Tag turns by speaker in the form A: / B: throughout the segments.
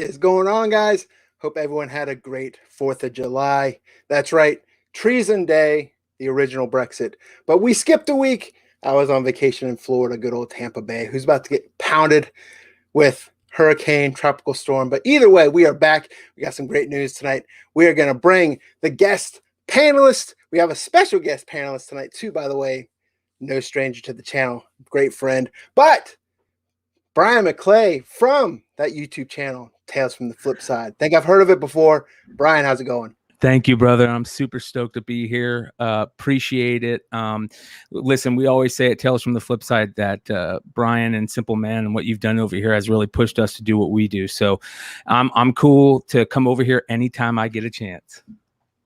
A: is going on, guys? Hope everyone had a great 4th of July. That's right, Treason Day, the original Brexit. But we skipped a week. I was on vacation in Florida, good old Tampa Bay, who's about to get pounded with hurricane, tropical storm. But either way, we are back. We got some great news tonight. We are going to bring the guest panelist. We have a special guest panelist tonight, too, by the way. No stranger to the channel, great friend. But Brian McClay from that YouTube channel, Tales from the Flip Side. Think I've heard of it before. Brian, how's it going?
B: Thank you, brother. I'm super stoked to be here. Appreciate it. Listen, we always say at Tales from the Flip Side that Brian and Simple Man and what you've done over here has really pushed us to do what we do. So I'm cool to come over here anytime I get a chance.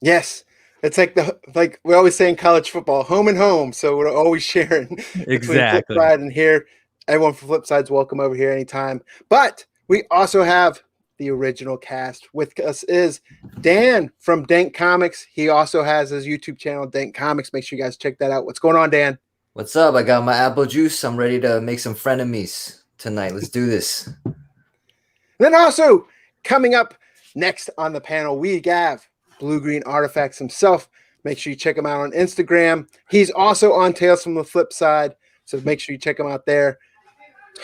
A: Yes. It's like we always say in college football, home and home. So we're always sharing
B: Exactly.
A: Flip Side and here. Everyone from Flip Side's welcome over here anytime. But we also have the original cast. With us is Dan from Dank Comics. He also has his YouTube channel, Dank Comics. Make sure you guys check that out. What's going on, Dan?
C: What's up? I got my apple juice. I'm ready to make some frenemies tonight. Let's do this.
A: Then also coming up next on the panel, we have Blue Green Artifacts himself. Make sure you check him out on Instagram. He's also on Tales from the Flip Side, so make sure you check him out there.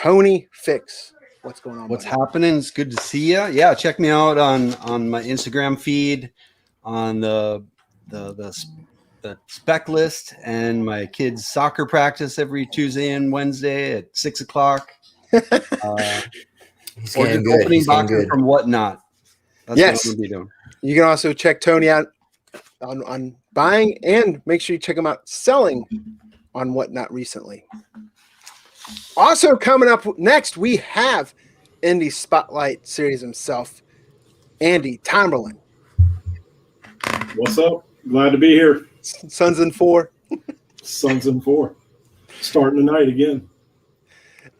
A: Tony Fix. What's going on?
D: What's happening? It's good to see you. Yeah, check me out on my Instagram feed, on the spec list, and my kids' soccer practice every Tuesday and Wednesday at 6 o'clock.
C: He's getting good.
D: Opening boxing from Whatnot. That's
A: yes.
D: what I'm gonna be doing.
A: You can also check Tony out on buying, and make sure you check him out selling on Whatnot recently. Also coming up next, we have Indie Spotlight Series himself, Andy Tomberlin.
E: What's up? Glad to be here.
A: Sons in 4.
E: Sons in 4. Starting tonight again.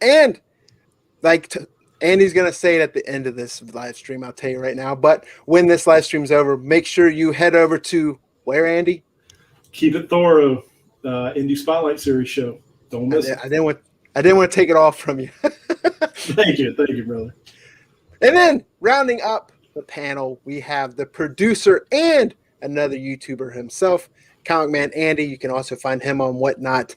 A: And Andy's going to say it at the end of this live stream, I'll tell you right now. But when this live stream's over, make sure you head over to where, Andy?
E: Keep It Thorough, Indie Spotlight Series show. Don't miss it.
A: I didn't want to take it off from you.
E: Thank you, brother.
A: And then rounding up the panel, we have the producer and another YouTuber himself, Comic Man Andy. You can also find him on Whatnot.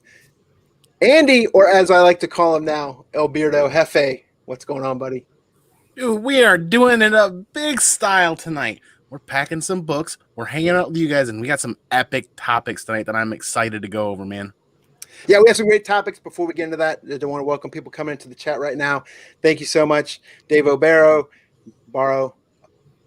A: Andy, or as I like to call him now, El Beardo Jefe. What's going on, buddy?
F: Dude, we are doing it a big style tonight. We're packing some books. We're hanging out with you guys, and we got some epic topics tonight that I'm excited to go over, man.
A: Yeah, we have some great topics. Before we get into that, I want to welcome people coming into the chat right now. Thank you so much, Dave Barrow.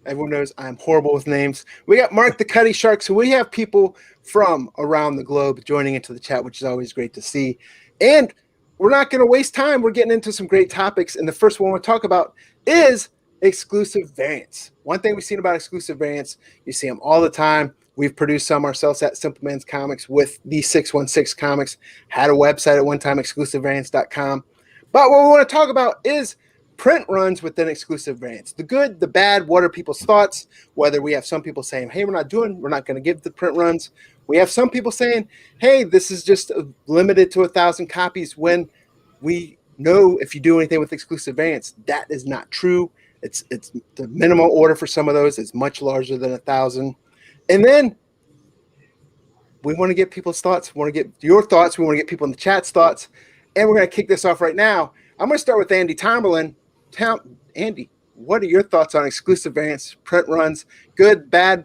A: Everyone knows I'm horrible with names. We got Mark the Cutty Shark. So we have people from around the globe joining into the chat, which is always great to see. And we're not going to waste time. We're getting into some great topics. And the first one we'll talk about is exclusive variants. One thing we've seen about exclusive variants, you see them all the time. We've produced some ourselves at Simple Man's Comics with the 616 Comics. Had a website at one time, exclusivevariants.com. But what we want to talk about is print runs within exclusive variants. The good, the bad, what are people's thoughts? Whether we have some people saying, hey, we're not going to give the print runs. We have some people saying, hey, this is just limited to 1,000 copies, when we know if you do anything with exclusive variants, that is not true. It's the minimum order for some of those is much larger than 1,000. And then we want to get people's thoughts. We want to get your thoughts. We want to get people in the chat's thoughts. And we're going to kick this off right now. I'm going to start with Andy Tomberlin. Andy, what are your thoughts on exclusive variants, print runs, good, bad?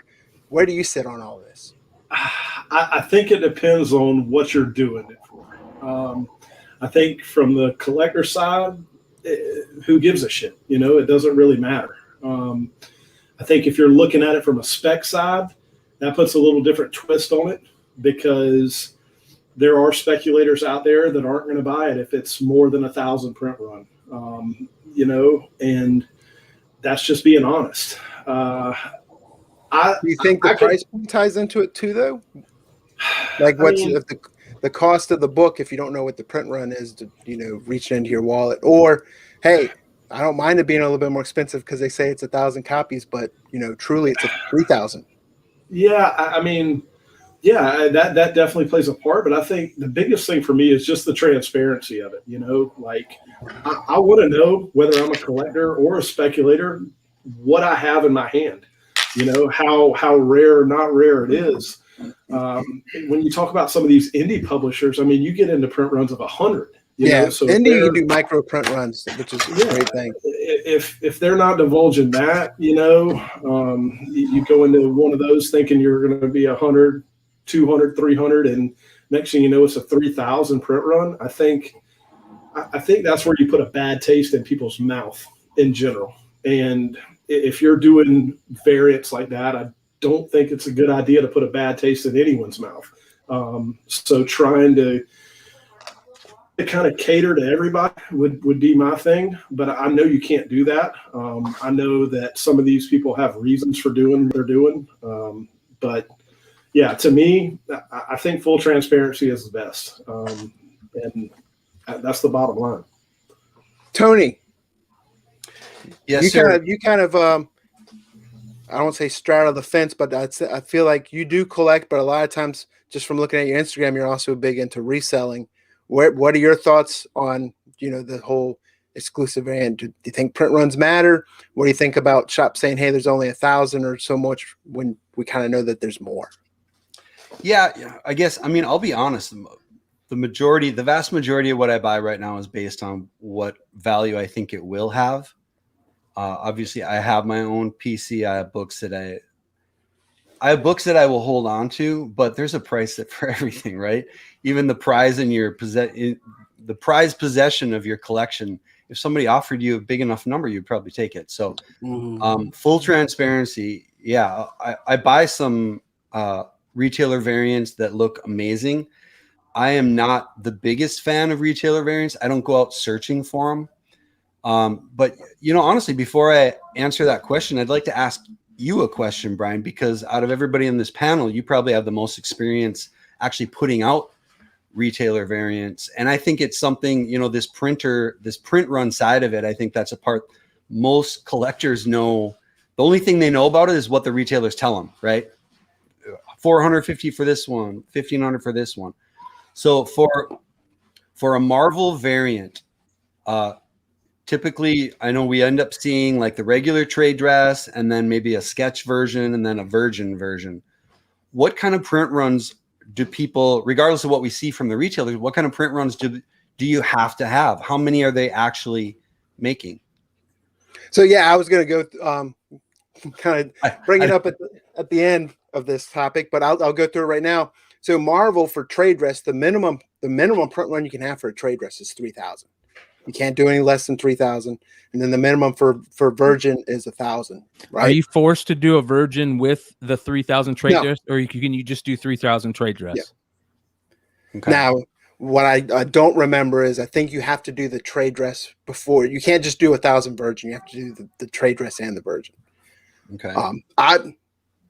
A: Where do you sit on all this?
E: I think it depends on what you're doing it for. I think from the collector side, who gives a shit? It doesn't really matter. I think if you're looking at it from a spec side, that puts a little different twist on it, because there are speculators out there that aren't going to buy it if it's more than 1,000 print run, and that's just being honest.
A: Do you think the price point ties into it too, though? Like, if the cost of the book, if you don't know what the print run is, to reach into your wallet, or hey, I don't mind it being a little bit more expensive because they say it's 1,000 copies, but truly it's 3,000.
E: Yeah, that definitely plays a part. But I think the biggest thing for me is just the transparency of it. Like, I want to know whether I'm a collector or a speculator what I have in my hand, how rare or not rare it is. When you talk about some of these indie publishers, I mean, you get into print runs of 100.
A: So indie you do micro print runs, which is a great thing.
E: If they're not divulging that, you go into one of those thinking you're going to be 100, 200, 300, and next thing you know, it's a 3,000 print run. I think that's where you put a bad taste in people's mouth in general. And if you're doing variants like that, I don't think it's a good idea to put a bad taste in anyone's mouth. So trying to kind of cater to everybody would be my thing, but I know you can't do that. I know that some of these people have reasons for doing what they're doing. But yeah, to me, I think full transparency is the best. And that's the bottom line.
A: Tony.
D: Yes, sir.
A: You kind of I don't say straddle the fence, but I feel like you do collect, but a lot of times just from looking at your Instagram, you're also big into reselling. What are your thoughts on, the whole exclusive variant? Do you think print runs matter? What do you think about shops saying, hey, there's only 1,000 or so much when we kind of know that there's more?
D: Yeah, I guess, I'll be honest. The vast majority of what I buy right now is based on what value I think it will have. Obviously, I have my own PC. I have books that I will hold on to, but there's a price for everything, right? Even the prize in the prized possession of your collection. If somebody offered you a big enough number, you'd probably take it. So, full transparency. Yeah, I buy some retailer variants that look amazing. I am not the biggest fan of retailer variants. I don't go out searching for them. But honestly, before I answer that question, I'd like to ask you a question, Brian, because out of everybody in this panel, you probably have the most experience actually putting out retailer variants. And I think it's something, this print run side of it, I think that's a part most collectors know. The only thing they know about it is what the retailers tell them, right? $450 for this one, $1,500 for this one. So for a Marvel variant, typically, I know we end up seeing like the regular trade dress and then maybe a sketch version and then a virgin version. What kind of print runs do people, regardless of what we see from the retailers, what kind of print runs do you have to have? How many are they actually making?
A: So yeah, I was going to go kind of bring it up at the end of this topic, but I'll go through it right now. So Marvel for trade dress, the minimum print run you can have for a trade dress is 3,000. You can't do any less than 3,000, and then the minimum for virgin is 1,000. Right?
B: Are you forced to do a virgin with the 3,000 trade dress, or can you just do 3,000 trade dress?
A: Yeah. Okay. Now, what I don't remember is I think you have to do the trade dress before. You can't just do 1,000 virgin. You have to do the trade dress and the virgin.
D: Okay.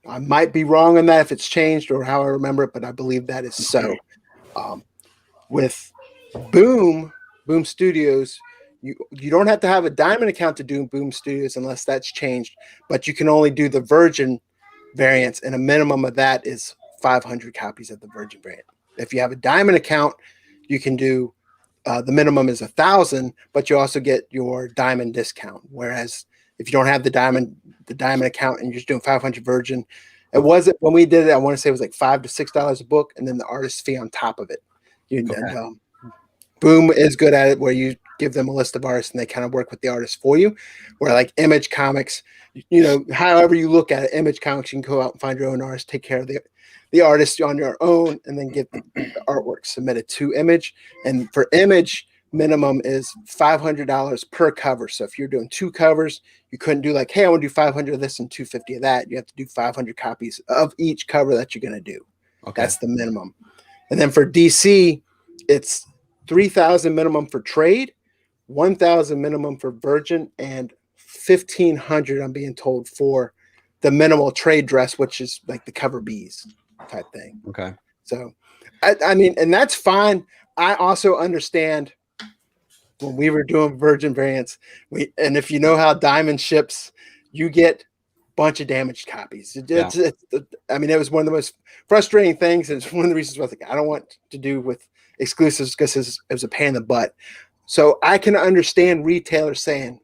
A: I might be wrong on that if it's changed or how I remember it, but I believe that is so. With Boom Studios, you don't have to have a diamond account to do Boom Studios unless that's changed, but you can only do the virgin variants, and a minimum of that is 500 copies of the virgin variant. If you have a diamond account, you can do the minimum is 1,000, but you also get your diamond discount. Whereas if you don't have the diamond account and you're just doing 500 virgin, it wasn't when we did it. I want to say it was like $5 to $6 a book, and then the artist fee on top of it. And, Boom is good at it, where you give them a list of artists and they kind of work with the artist for you. Where like Image Comics, however you look at it, Image Comics, you can go out and find your own artist, take care of the artist on your own, and then get the artwork submitted to Image. And for Image, minimum is $500 per cover. So if you're doing 2 covers, you couldn't do like, hey, I want to do 500 of this and 250 of that. You have to do 500 copies of each cover that you're going to do. Okay. That's the minimum. And then for DC, it's 3,000 minimum for trade, 1,000 minimum for virgin, and 1,500, I'm being told, for the minimal trade dress, which is like the cover bees type thing.
D: Okay.
A: So, I mean, and that's fine. I also understand when we were doing virgin variants, and if you know how Diamond ships, you get a bunch of damaged copies. I mean, it was one of the most frustrating things. It's one of the reasons why I was like, I don't want to do with exclusives because it was a pain in the butt. So I can understand retailers saying,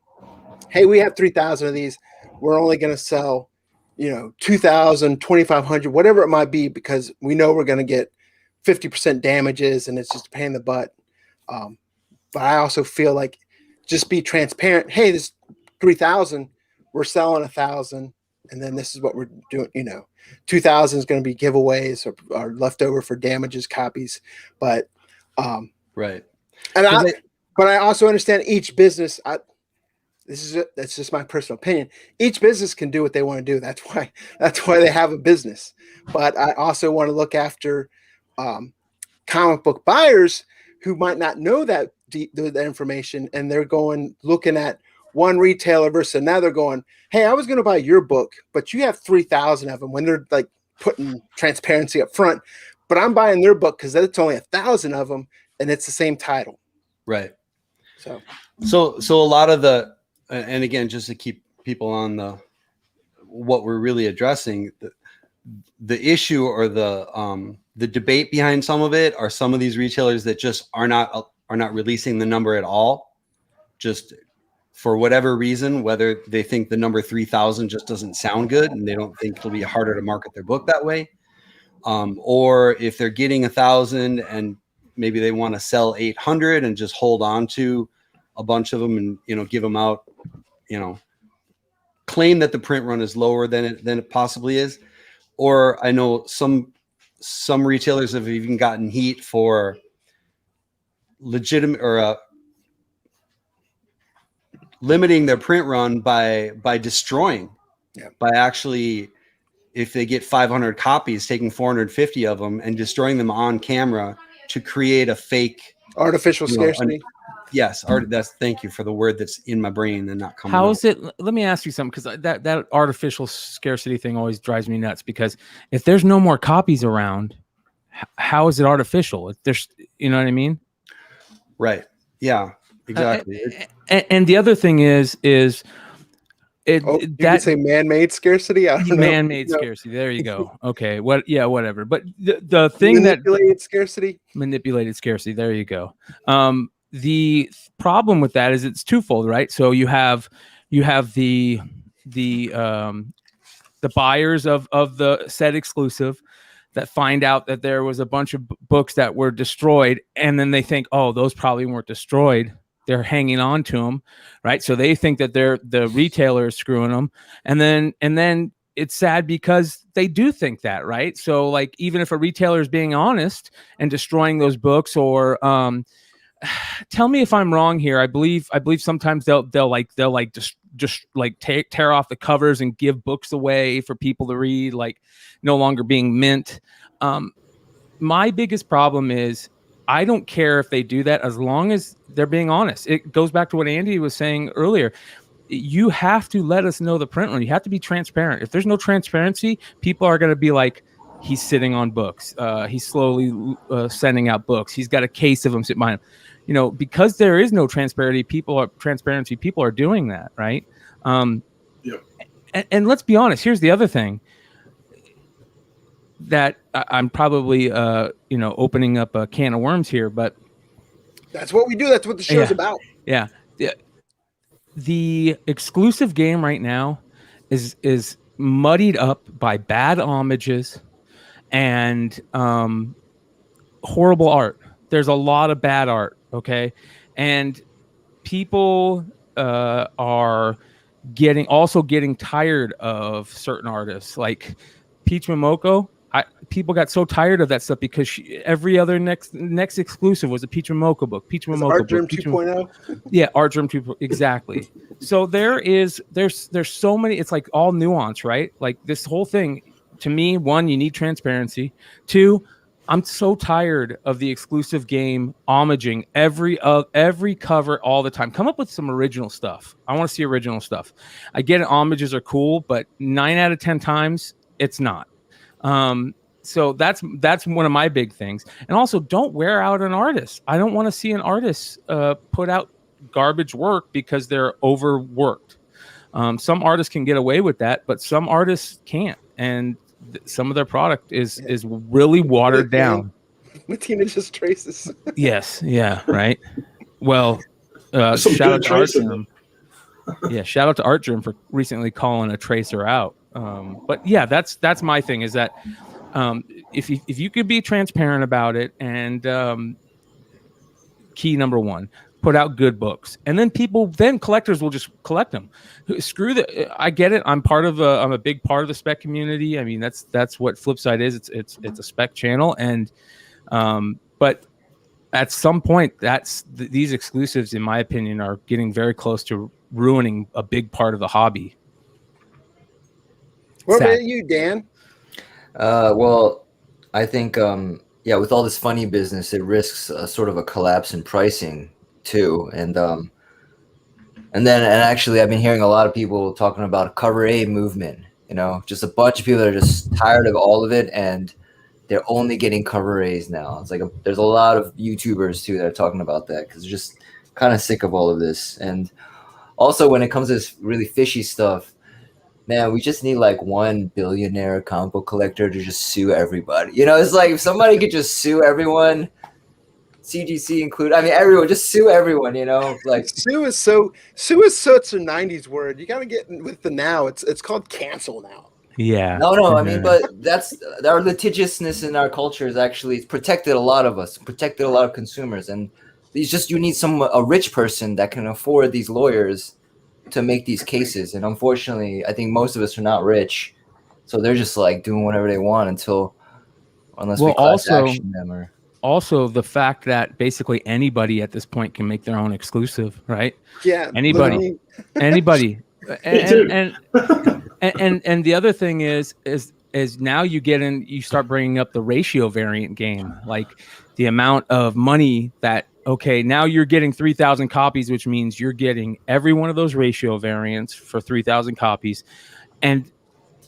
A: hey, we have 3,000 of these. we're only going to sell, 2,000, 2,500, whatever it might be, because we know we're going to get 50% damages and it's just a pain in the butt. But I also feel like just be transparent. Hey, this 3,000, we're selling 1,000. And then this is what we're doing. 2,000 is going to be giveaways or leftover for damages copies. But,
D: right.
A: And but I also understand each business. That's just my personal opinion. Each business can do what they want to do. That's why they have a business. But I also want to look after comic book buyers who might not know that information, and they're looking at one retailer versus another, going, "Hey, I was going to buy your book, but you have 3,000 of them." When they're like putting transparency up front, but I'm buying their book because it's only 1,000 of them, and it's the same title.
D: Right.
A: So
D: a lot of the, and again, just to keep people on what we're really addressing, the issue or the debate behind some of it are some of these retailers that just are not releasing the number at all, just for whatever reason, whether they think the number 3,000 just doesn't sound good and they don't think it'll be harder to market their book that way, or if they're getting 1,000 and maybe they want to sell 800 and just hold on to a bunch of them and give them out, claim that the print run is lower than it possibly is. Or I know some retailers have even gotten heat for legitimate or limiting their print run by destroying, by actually, if they get 500 copies, taking 450 of them and destroying them on camera to create a fake
A: artificial scarcity.
D: Yes, thank you for the word that's in my brain and not coming.
B: How
D: out.
B: is it? Let me ask you something, because that artificial scarcity thing always drives me nuts. Because if there's no more copies around, how is it artificial? If there's, you know what I mean?
D: Right. Yeah. Exactly.
B: And the other thing is
A: you could say man-made scarcity. I don't know.
B: Man-made scarcity. There you go. Okay. Whatever. But the thing manipulated scarcity. There you go. The problem with that is it's twofold, right? So you have the buyers of the said exclusive that find out that there was a bunch of books that were destroyed, and then they think, oh, those probably weren't destroyed. They're hanging on to them, right? So they think that the retailer is screwing them, and then it's sad because they do think that, right? So like, even if a retailer is being honest and destroying those books, or tell me if I'm wrong here. I believe sometimes they'll just like tear off the covers and give books away for people to read, like no longer being mint. My biggest problem is, I don't care if they do that as long as they're being honest. It goes back to what Andy was saying earlier. You have to let us know the print run. You have to be transparent. If there's no transparency, people are going to be like, he's sitting on books. He's slowly sending out books. He's got a case of them sitting behind him. Because there is no transparency, people are doing that, right? And let's be honest. Here's the other thing that I'm probably opening up a can of worms here, but
A: that's what we do. That's what the show's about.
B: Yeah. The exclusive game right now is muddied up by bad homages and horrible art. There's a lot of bad art, okay? And people are getting tired of certain artists like Peach Momoko. People got so tired of that stuff because every other next exclusive was a Peach Momoko book. Peach Momoko
A: Art Germ 2.0.
B: Yeah, Art Germ 2.0, exactly. So there's so many. It's like all nuance, right? Like this whole thing. To me, one, you need transparency. Two, I'm so tired of the exclusive game homaging every cover all the time. Come up with some original stuff. I want to see original stuff. I get it, homages are cool, but 9 out of 10 times it's not. So that's one of my big things. And also, don't wear out an artist. I don't want to see an artist put out garbage work because they're overworked. Some artists can get away with that, but some artists can't. And some of their product is really watered down.
A: Matina just traces.
B: Yes. Yeah. Right. Well,
E: some
B: shout out
E: good
B: to
E: tracing.
B: Artem. Yeah, shout out to Art Germ for recently calling a tracer out. But yeah, that's my thing is that if you could be transparent about it and key number one, put out good books, and then collectors will just collect them. Screw the. I get it. I'm a big part of the spec community. I mean, that's what Flipside is. It's a spec channel, and but at some point, these exclusives, in my opinion, are getting very close to ruining a big part of the hobby.
A: What
B: Sad.
A: about you, Dan?
C: Well, I think yeah, with all this funny business, it risks sort of a collapse in pricing too, and actually, I've been hearing a lot of people talking about a cover A movement. You know, just a bunch of people that are just tired of all of it, and they're only getting cover A's now. It's like there's a lot of YouTubers too that are talking about that because they're just kind of sick of all of this. And also, when it comes to this really fishy stuff, man, we just need like one billionaire comic book collector to just sue everybody. You know, it's like if somebody could just sue everyone, CGC included. I mean, everyone, just sue everyone. You know, like
A: Sue is such a '90s word. You got to get with the now. It's called cancel now.
B: Yeah.
C: no. I mean, but that's our litigiousness in our culture is actually it's protected a lot of us, protected a lot of consumers, and you need a rich person that can afford these lawyers to make these cases. And unfortunately, I think most of us are not rich, so they're just like doing whatever they want unless we class action them or.
B: Also, the fact that basically anybody at this point can make their own exclusive, right?
A: Yeah,
B: anybody. And the other thing is now you start bringing up the ratio variant game, like the amount of money that now you're getting 3,000 copies, which means you're getting every one of those ratio variants for 3,000 copies. And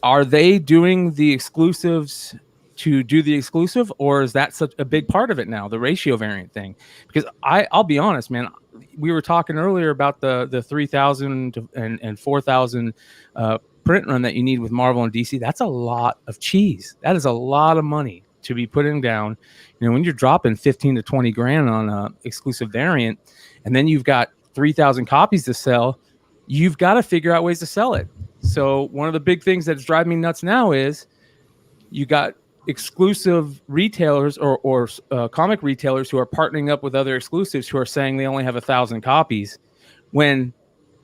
B: are they doing the exclusives to do the exclusive, or is that such a big part of it now, the ratio variant thing? Because I'll be honest, man, we were talking earlier about the 3,000 and 4,000 print run that you need with Marvel and DC. That's a lot of cheese. That is a lot of money to be putting down. You know, when you're dropping 15 to 20 grand on a exclusive variant, and then you've got 3,000 copies to sell, you've got to figure out ways to sell it. So one of the big things that's driving me nuts now is you got exclusive retailers or comic retailers who are partnering up with other exclusives who are saying they only have 1,000 copies when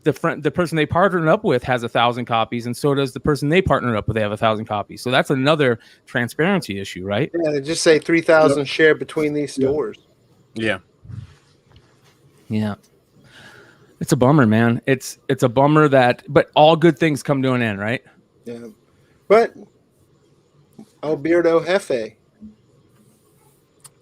B: the person they partnered up with has 1,000 copies, and so does the person they partnered up with. They have 1,000 copies. So that's another transparency issue, right?
A: Yeah, they just say 3,000 shared between these stores.
F: Yeah.
B: It's a bummer, man. It's a bummer but all good things come to an end, right?
A: Yeah, but Alberto Jefe.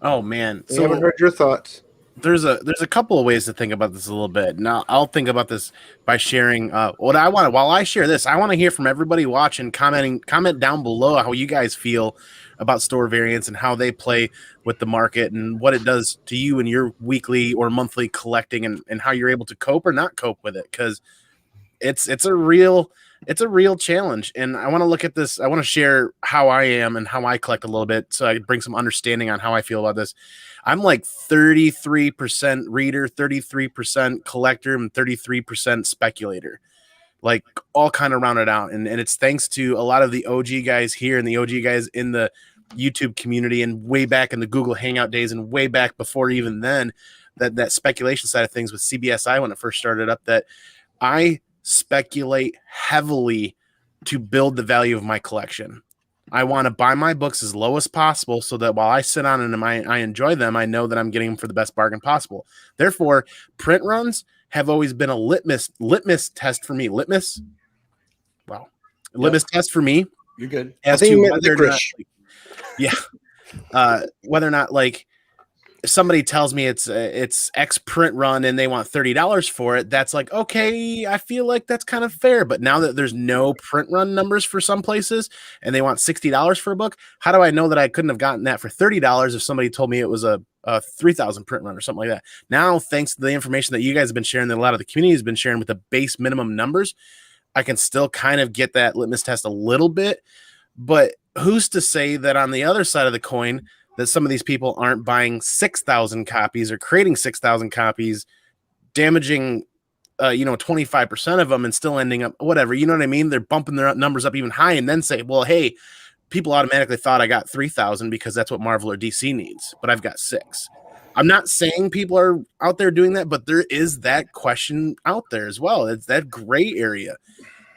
F: Oh man,
A: So, haven't heard your thoughts.
F: There's a couple of ways to think about this a little bit. Now I'll think about this by sharing what I want. While I share this, I want to hear from everybody watching, comment down below how you guys feel about store variants and how they play with the market and what it does to you in your weekly or monthly collecting and how you're able to cope or not cope with it, because it's a real challenge. And I want to look at this. I want to share how I am and how I collect a little bit so I can bring some understanding on how I feel about this. I'm like 33% reader, 33% collector, and 33% speculator, like all kind of rounded out. And it's thanks to a lot of the OG guys here and the OG guys in the YouTube community and way back in the Google Hangout days and way back before even then, that speculation side of things with CBSI when it first started up, that I speculate heavily to build the value of my collection. I want to buy my books as low as possible so that while I sit on them and I enjoy them, I know that I'm getting them for the best bargain possible. Therefore, print runs have always been a litmus test for me. Litmus test for me.
D: You're good.
F: As to whether or not, whether or not, like, if somebody tells me it's X print run and they want $30 for it, that's like, okay, I feel like that's kind of fair. But now that there's no print run numbers for some places and they want $60 for a book, how do I know that I couldn't have gotten that for $30 if somebody told me it was a 3,000 print run or something like that? Now, thanks to the information that you guys have been sharing, that a lot of the community has been sharing with the base minimum numbers, I can still kind of get that litmus test a little bit. But who's to say that on the other side of the coin, that some of these people aren't buying 6,000 copies or creating 6,000 copies, damaging 25% of them and still ending up whatever, you know what I mean? They're bumping their numbers up even high and then say, well, hey, people automatically thought I got 3,000 because that's what Marvel or DC needs, but I've got 6. I'm not saying people are out there doing that, but there is that question out there as well. It's that gray area.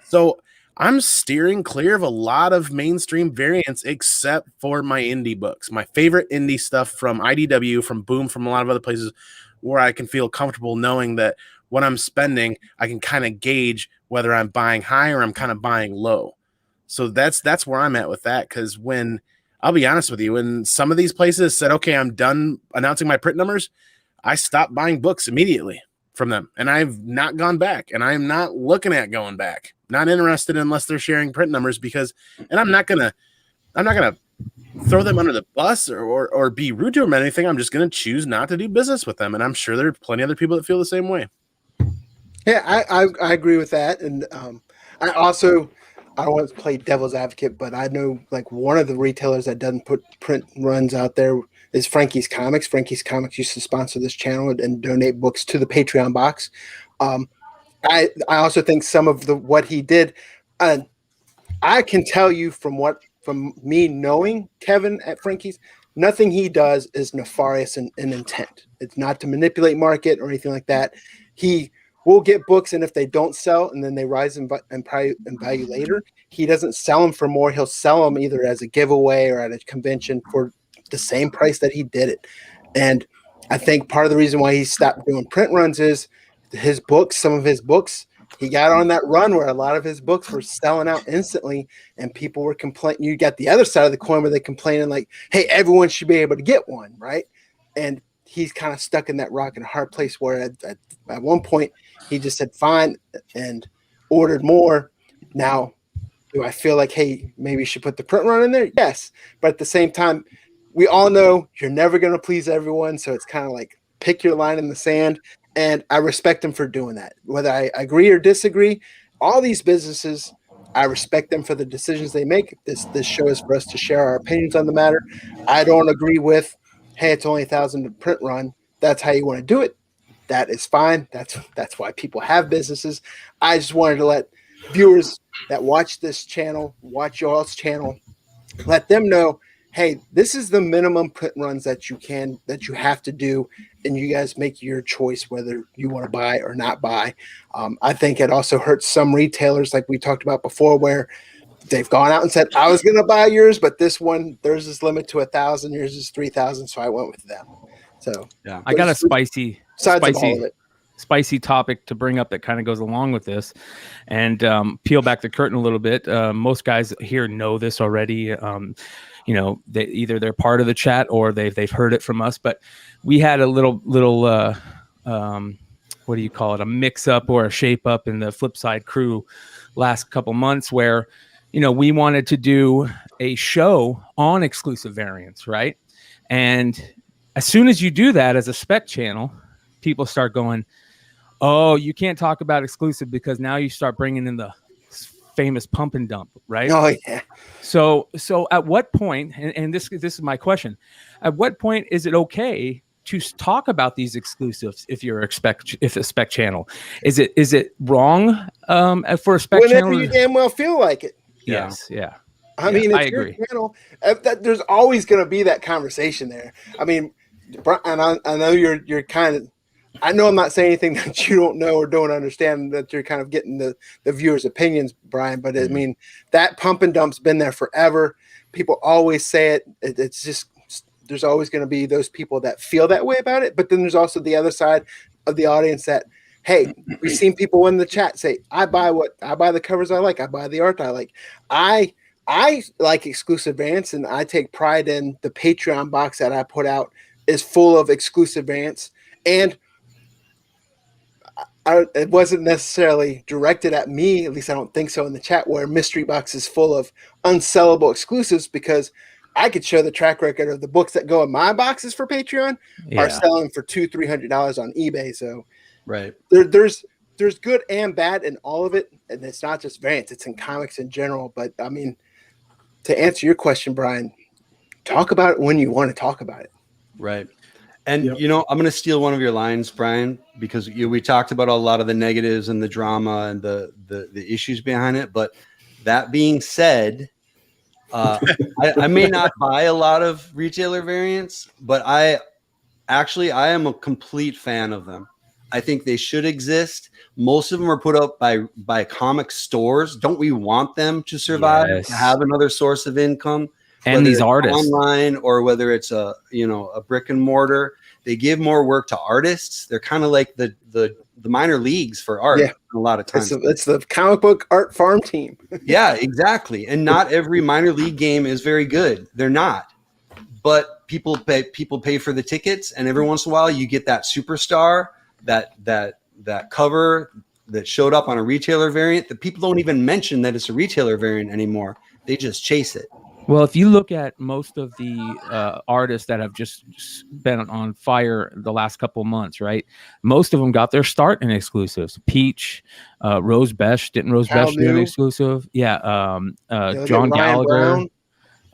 F: So I'm steering clear of a lot of mainstream variants except for my indie books. My favorite indie stuff from IDW, from Boom, from a lot of other places where I can feel comfortable knowing that what I'm spending, I can kind of gauge whether I'm buying high or I'm kind of buying low. So that's where I'm at with that. Because when, I'll be honest with you, when some of these places said, okay, I'm done announcing my print numbers, I stopped buying books immediately from them. And I've not gone back. And I'm not looking at going back. Not interested unless they're sharing print numbers because, and I'm not gonna throw them under the bus or be rude to them or anything. I'm just gonna choose not to do business with them. And I'm sure there are plenty of other people that feel the same way.
A: Yeah, I agree with that. And I don't want to play devil's advocate, but I know like one of the retailers that doesn't put print runs out there is Frankie's Comics. Frankie's Comics used to sponsor this channel and donate books to the Patreon box. I also think some of what he did, I can tell you from me knowing Kevin at Frankie's, nothing he does is nefarious in intent. It's not to manipulate market or anything like that. He will get books, and if they don't sell and then they rise in value later, he doesn't sell them for more. He'll sell them either as a giveaway or at a convention for the same price that he did it. And I think part of the reason why he stopped doing print runs is some of his books, he got on that run where a lot of his books were selling out instantly and people were complaining. You got the other side of the coin where they complaining like, hey, everyone should be able to get one, right? And he's kind of stuck in that rock and hard place where at one point he just said fine and ordered more. Now, do I feel like, hey, maybe you should put the print run in there? Yes. But at the same time, we all know you're never going to please everyone. So it's kind of like pick your line in the sand. And I respect him for doing that. Whether I agree or disagree, all these businesses, I respect them for the decisions they make. This show is for us to share our opinions on the matter. I don't agree with, hey, it's only 1,000 to print run. That's how you want to do it. That is fine. That's why people have businesses. I just wanted to let viewers that watch this channel, watch y'all's channel, let them know, hey, this is the minimum print runs that you have to do, and you guys make your choice whether you want to buy or not buy. I think it also hurts some retailers, like we talked about before, where they've gone out and said, I was going to buy yours, but this one, there's this limit to 1,000, yours is 3,000, so I went with them. So
B: yeah, I got a spicy topic to bring up that kind of goes along with this, and peel back the curtain a little bit. Most guys here know this already. They're part of the chat or they've heard it from us. But we had a little what do you call it? A mix up or a shape up in the Flipside crew last couple months where, we wanted to do a show on exclusive variants, right? And as soon as you do that as a spec channel, people start going, oh, you can't talk about exclusive because now you start bringing in the famous pump and dump, right?
A: Oh yeah.
B: So at what point, and this is my question, at what point is it okay to talk about these exclusives if you're a spec channel? Is it wrong for a spec channel?
A: Whenever you damn well feel like it.
B: Yes, yeah.
A: I mean,
B: I
A: it's your
B: agree.
A: channel. There's always going to be that conversation there. I mean, and I know you're kind of. I know I'm not saying anything that you don't know or don't understand, that you're kind of getting the viewers' opinions, Brian. But I mean, that pump and dump's been there forever. People always say it. It's just there's always going to be those people that feel that way about it. But then there's also the other side of the audience that, hey, we've seen people in the chat say, I buy the covers I like. I buy the art I like. I like exclusive variants, and I take pride in the Patreon box that I put out is full of exclusive variants. And it wasn't necessarily directed at me, at least I don't think so in the chat, where Mystery Box is full of unsellable exclusives, because I could show the track record of the books that go in my boxes for Patreon are selling for $200-$300 on eBay. So
D: right,
A: there's good and bad in all of it, and it's not just variants; it's in comics in general. But I mean, to answer your question, Brian, talk about it when you want to talk about it.
D: Right. And
E: Yep.
D: you know, I'm going to steal one of your lines, Brian, because we talked about a lot of the negatives and the drama and the issues behind it. But that being said, I may not buy a lot of retailer variants, but I am a complete fan of them. I think they should exist. Most of them are put up by comic stores. Don't we want them to survive,
B: Yes.
D: to have another source of income?
B: And
D: Whether
B: these
D: it's
B: artists.
D: online or whether it's a brick and mortar, they give more work to artists. They're kind of like the minor leagues for art.
A: Yeah.
D: A lot of times.
A: It's the comic book art farm team.
D: Yeah, exactly. And not every minor league game is very good. They're not. But people pay for the tickets, and every once in a while you get that superstar, that cover that showed up on a retailer variant that people don't even mention that it's a retailer variant anymore. They just chase it.
B: Well, if you look at most of the artists that have just been on fire the last couple of months, right? Most of them got their start in exclusives. Peach, Rose Besh, didn't Rose
A: Cal
B: Besh do an
A: New.
B: exclusive? Yeah.
A: Look
B: John
A: at Ryan
B: Gallagher.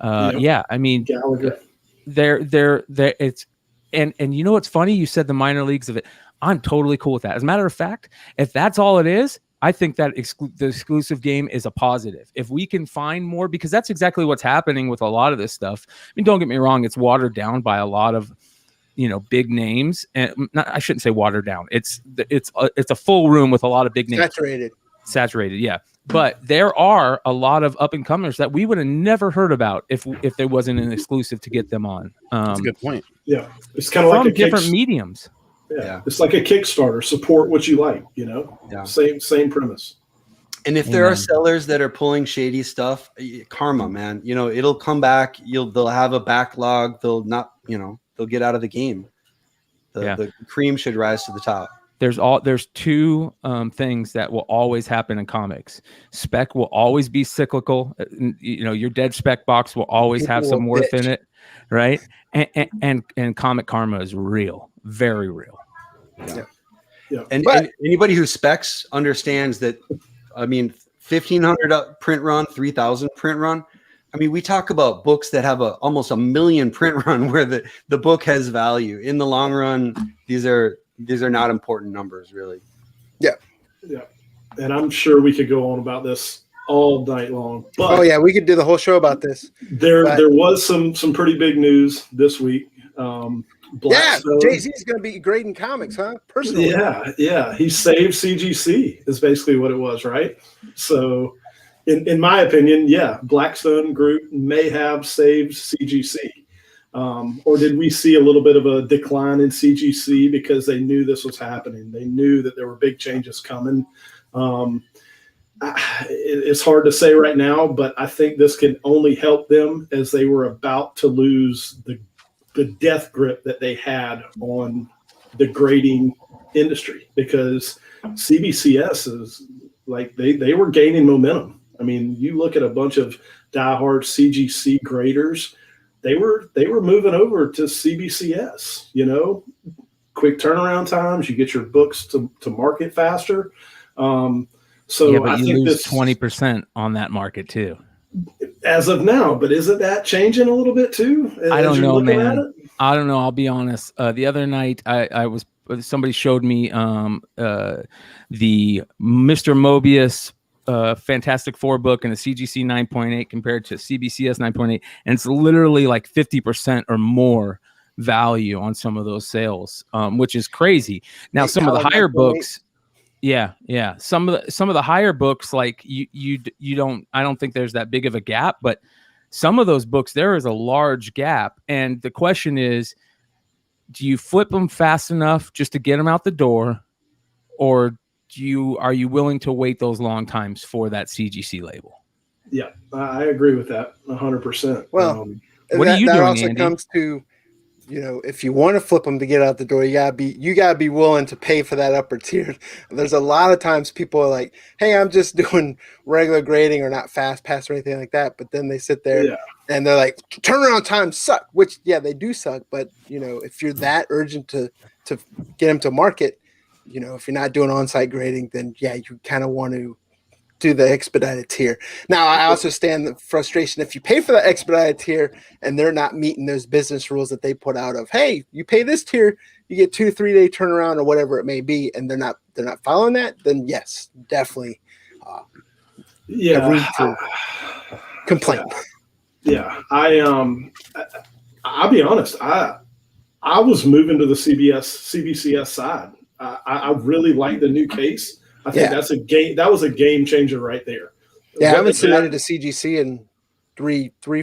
A: Brown.
E: Yep.
B: Yeah, I mean,
E: Gallagher.
B: they're it's and you know what's funny? You said the minor leagues of it. I'm totally cool with that. As a matter of fact, if that's all it is, I think that the exclusive game is a positive. If we can find more, because that's exactly what's happening with a lot of this stuff. I mean, don't get me wrong; it's watered down by a lot of big names, and I shouldn't say watered down. It's a full room with a lot of big names. Saturated, yeah. But there are a lot of up and comers that we would have never heard about if there wasn't an exclusive to get them on.
F: That's a good point.
E: Yeah, it's kind of like a
B: different mediums.
E: Yeah, it's like a Kickstarter. Support what you like.
D: Yeah.
E: Same premise.
D: And if there are sellers that are pulling shady stuff, karma, man, it'll come back. They'll have a backlog. They'll not, they'll get out of the game. The cream should rise to the top.
B: There's two things that will always happen in comics. Spec will always be cyclical. Your dead spec box will always have some worth in it, right? And comic karma is real, very real.
E: Yeah.
D: And anybody who specs understands that. I mean, 1,500 print run, 3,000 print run. I mean, we talk about books that have almost 1 million print run where the book has value. In the long run, these are not important numbers, really.
A: Yeah.
E: Yeah. And I'm sure we could go on about this all night long. But
A: we could do the whole show about this.
E: There was some pretty big news this week.
A: Jay-Z's going to be grading comics, huh? Personally.
E: Yeah. He saved CGC is basically what it was, right? So in my opinion, Blackstone Group may have saved CGC. Or did we see a little bit of a decline in CGC because they knew this was happening? They knew that there were big changes coming. It's hard to say right now, but I think this can only help them as they were about to lose the death grip that they had on the grading industry, because CBCS is like they were gaining momentum. I mean, you look at a bunch of diehard CGC graders, they were moving over to CBCS, quick turnaround times, you get your books to market faster. But
B: I think you lose 20% on that market too.
E: As of now, but isn't that changing a little bit too?
B: I don't know, man. I don't know. I'll be honest. The other night, somebody showed me the Mr. Mobius Fantastic Four book and the CGC 9.8 compared to CBCS 9.8, and it's literally like 50% or more value on some of those sales, which is crazy. Now, some of the higher books. Yeah. Some of the higher books, like you don't. I don't think there's that big of a gap, but some of those books there is a large gap, and the question is, do you flip them fast enough just to get them out the door, or are you willing to wait those long times for that CGC label?
E: Yeah, I agree with that 100%.
A: Well,
B: what are you doing,
A: also
B: Andy?
A: Comes to, if you want to flip them to get out the door, you gotta be willing to pay for that upper tier. There's a lot of times people are like, "Hey, I'm just doing regular grading or not fast pass or anything like that," but then they sit there and they're like, "Turnaround times suck," which they do suck. But if you're that urgent to get them to market, if you're not doing on-site grading, then you kind of want to do the expedited tier. Now, I also stand the frustration if you pay for the expedited tier and they're not meeting those business rules that they put out of, hey, you pay this tier, you get 2 to 3 day turnaround or whatever it may be, and they're not following that, then yes, definitely have room to complain.
E: Yeah. I'll be honest. I was moving to the CBCS side. I really like the new case. I think that's a game. That was a game changer right there.
A: Yeah, I haven't submitted to CGC in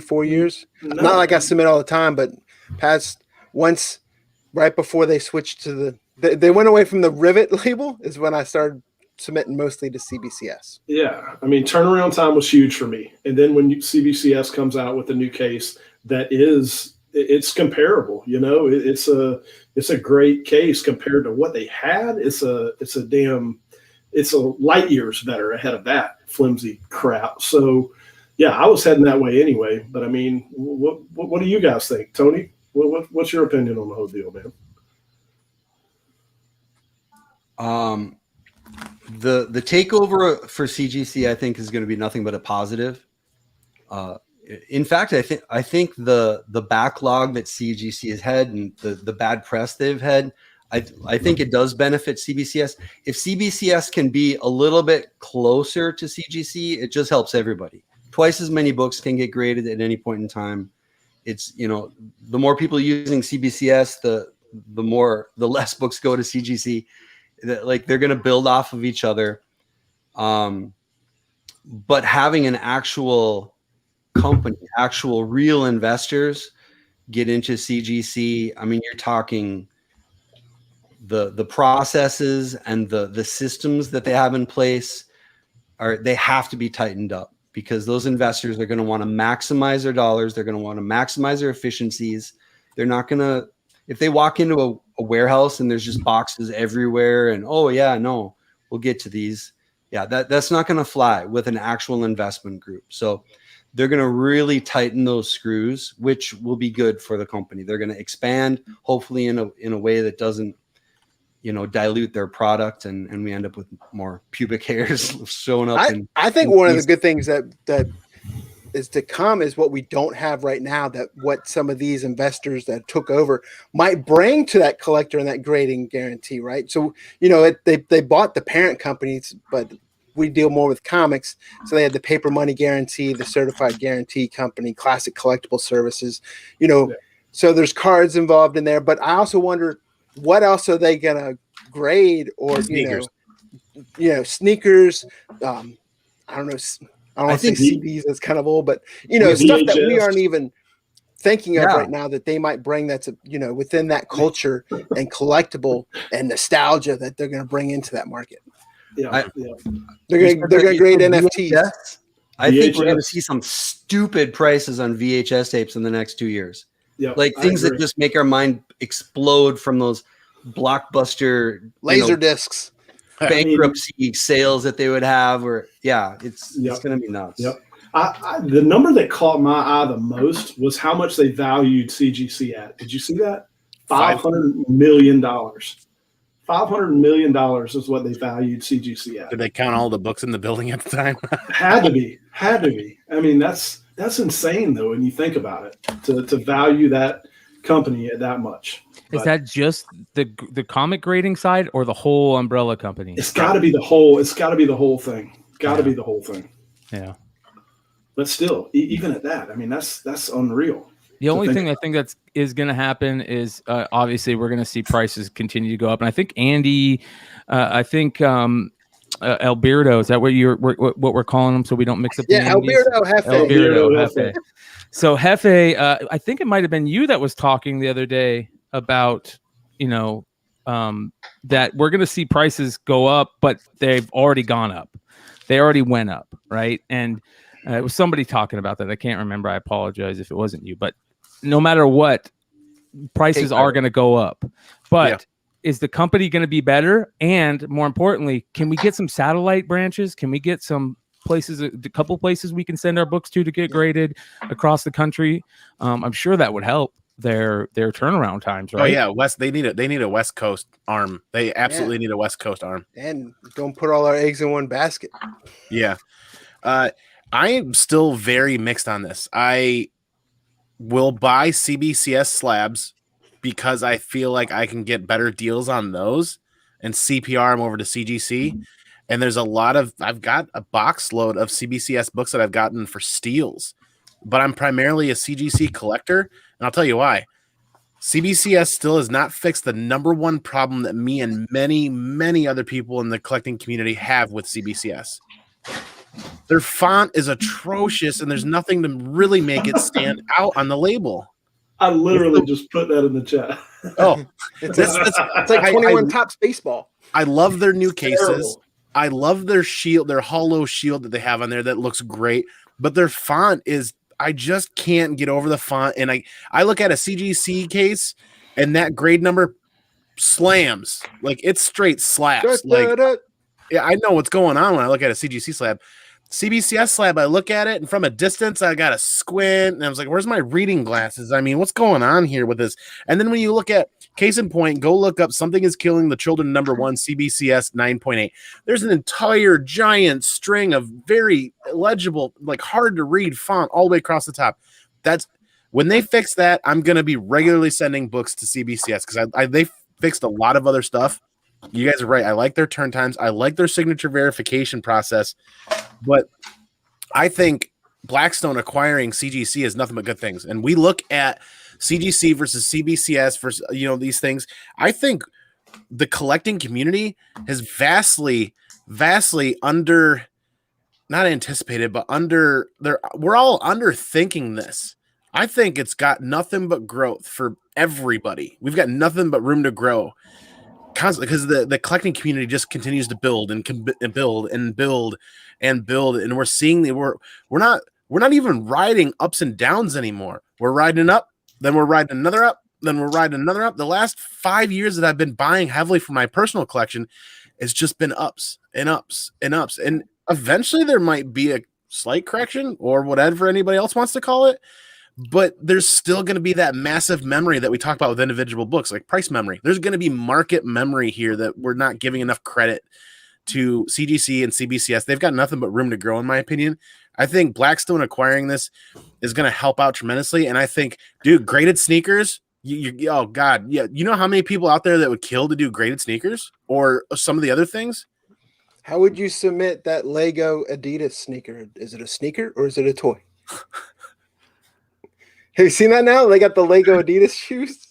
A: 4 years. No. Not like I submit all the time, but past once right before they switched to they went away from the Rivet label is when I started submitting mostly to CBCS.
E: Yeah, I mean turnaround time was huge for me, and then when CBCS comes out with a new case it's comparable. You know, it's a great case compared to what they had. It's a light years better ahead of that flimsy crap. So, yeah, I was heading that way anyway. But I mean, what do you guys think, Tony? What's your opinion on the whole deal, man?
D: The takeover for CGC, I think, is going to be nothing but a positive. In fact, I think the backlog that CGC has had and the bad press they've had, I think it does benefit CBCS. If CBCS can be a little bit closer to CGC, it just helps everybody. Twice as many books can get graded at any point in time. It's, you know, the more people using CBCS, the less books go to CGC. Like they're going to build off of each other. But having an actual company, actual real investors get into CGC, I mean, you're talking the processes and the systems that they have in place they have to be tightened up, because those investors are going to want to maximize their dollars. They're going to want to maximize their efficiencies. They're not going to, if they walk into a warehouse and there's just boxes everywhere and, oh yeah, no, we'll get to these. Yeah, that's not going to fly with an actual investment group. So they're going to really tighten those screws, which will be good for the company. They're going to expand, hopefully in a way that doesn't, you know, dilute their product, and we end up with more pubic hairs showing up.
A: I think one of the good things that is to come is what we don't have right now, that what some of these investors that took over might bring to that collector and that grading guarantee, right? So, you know, they bought the parent companies, but we deal more with comics. So they had the paper money guarantee, the certified guarantee company, classic collectible services, you know, so there's cards involved in there. But I also wonder, what else are they going to grade? Or, sneakers. Sneakers. I don't know. I don't want to say CDs, that's kind of old, but, you know, stuff that we aren't even thinking of right now that they might bring that's, you know, within that culture and collectible and nostalgia that they're going to bring into that market.
E: Yeah,
A: They're going to grade NFTs.
D: I think we're going to see some stupid prices on VHS tapes in the next 2 years.
E: Yeah,
D: like things that just make our mind explode from those blockbuster
A: laser discs,
D: bankruptcy sales that they would have, or it's going to be nuts.
E: Yep. The number that caught my eye the most was how much they valued CGC at. Did you see that? $500 million. $500 million is what they valued CGC at.
F: Did they count all the books in the building at the time?
E: Had to be. I mean, that's insane though when you think about it, to value that company at that much.
B: Is that just the comic grading side or the whole umbrella company?
E: It's got to be the whole. It's got to be the whole thing. Got to be the whole thing.
B: Yeah.
E: But still, even at that, I mean, that's unreal.
B: The only thing I think is going to happen is obviously we're going to see prices continue to go up, and I think Andy, Alberto, is that what we're calling them so we don't mix up?
A: Yeah, Alberto Hefe.
B: So Hefe, I think it might have been you that was talking the other day about, you know, that we're going to see prices go up, but they've already gone up. They already went up, right? And it was somebody talking about that. I can't remember. I apologize if it wasn't you, but no matter what, prices are going to go up. But is the company going to be better? And more importantly, can we get some satellite branches? Can we get some places, a couple places we can send our books to get graded across the country? I'm sure that would help. their turnaround times,
F: Oh
B: right?
F: yeah, they need a West Coast arm. They absolutely need a West Coast arm.
A: And don't put all our eggs in one basket.
F: Yeah. I am still very mixed on this. I will buy CBCS slabs because I feel like I can get better deals on those and CPR them over to CGC. And there's I've got a box load of CBCS books that I've gotten for steals, but I'm primarily a CGC collector. And I'll tell you why. CBCS still has not fixed the number one problem that me and many, many other people in the collecting community have with CBCS. Their font is atrocious, and there's nothing to really make it stand out on the label.
E: I literally just put that in the chat.
F: Oh,
A: it's like 21 Topps baseball.
F: I love their new cases.
E: Terrible.
F: I love their shield, their hollow shield that they have on there that looks great, but their font is, I just can't get over the font. And I look at a CGC case and that grade number slams, like it's straight slaps. Like, yeah, I know what's going on when I look at a CGC slab. CBCS slab, I look at it, and from a distance, I got to squint, and I was like, where's my reading glasses? I mean, what's going on here with this? And then when you look at, case in point, go look up Something is Killing the Children #1, CBCS 9.8. There's an entire giant string of very legible, like hard to read font all the way across the top. That's when they fix that, I'm going to be regularly sending books to CBCS because they fixed a lot of other stuff. You guys are right. I like their turn times. I like their signature verification process. But I think Blackstone acquiring CGC is nothing but good things. And we look at CGC versus CBCS versus, these things. I think the collecting community has vastly under, not anticipated, but we're all underthinking this. I think it's got nothing but growth for everybody. We've got nothing but room to grow. Constantly, because the collecting community just continues to build and build and build and build, and we're seeing we're not even riding ups and downs anymore. We're riding up, then we're riding another up, then we're riding another up. The last 5 years that I've been buying heavily for my personal collection, it's just been ups and ups and ups, and eventually there might be a slight correction or whatever anybody else wants to call it. But there's still going to be that massive memory that we talk about with individual books, like price memory. There's going to be market memory here that we're not giving enough credit to CGC and CBCS. They've got nothing but room to grow, in my opinion. I think Blackstone acquiring this is going to help out tremendously. And I think, dude, graded sneakers, oh, God. Yeah, you know how many people out there that would kill to do graded sneakers or some of the other things?
A: How would you submit that Lego Adidas sneaker? Is it a sneaker or is it a toy? Have you seen that now? They got the Lego Adidas shoes.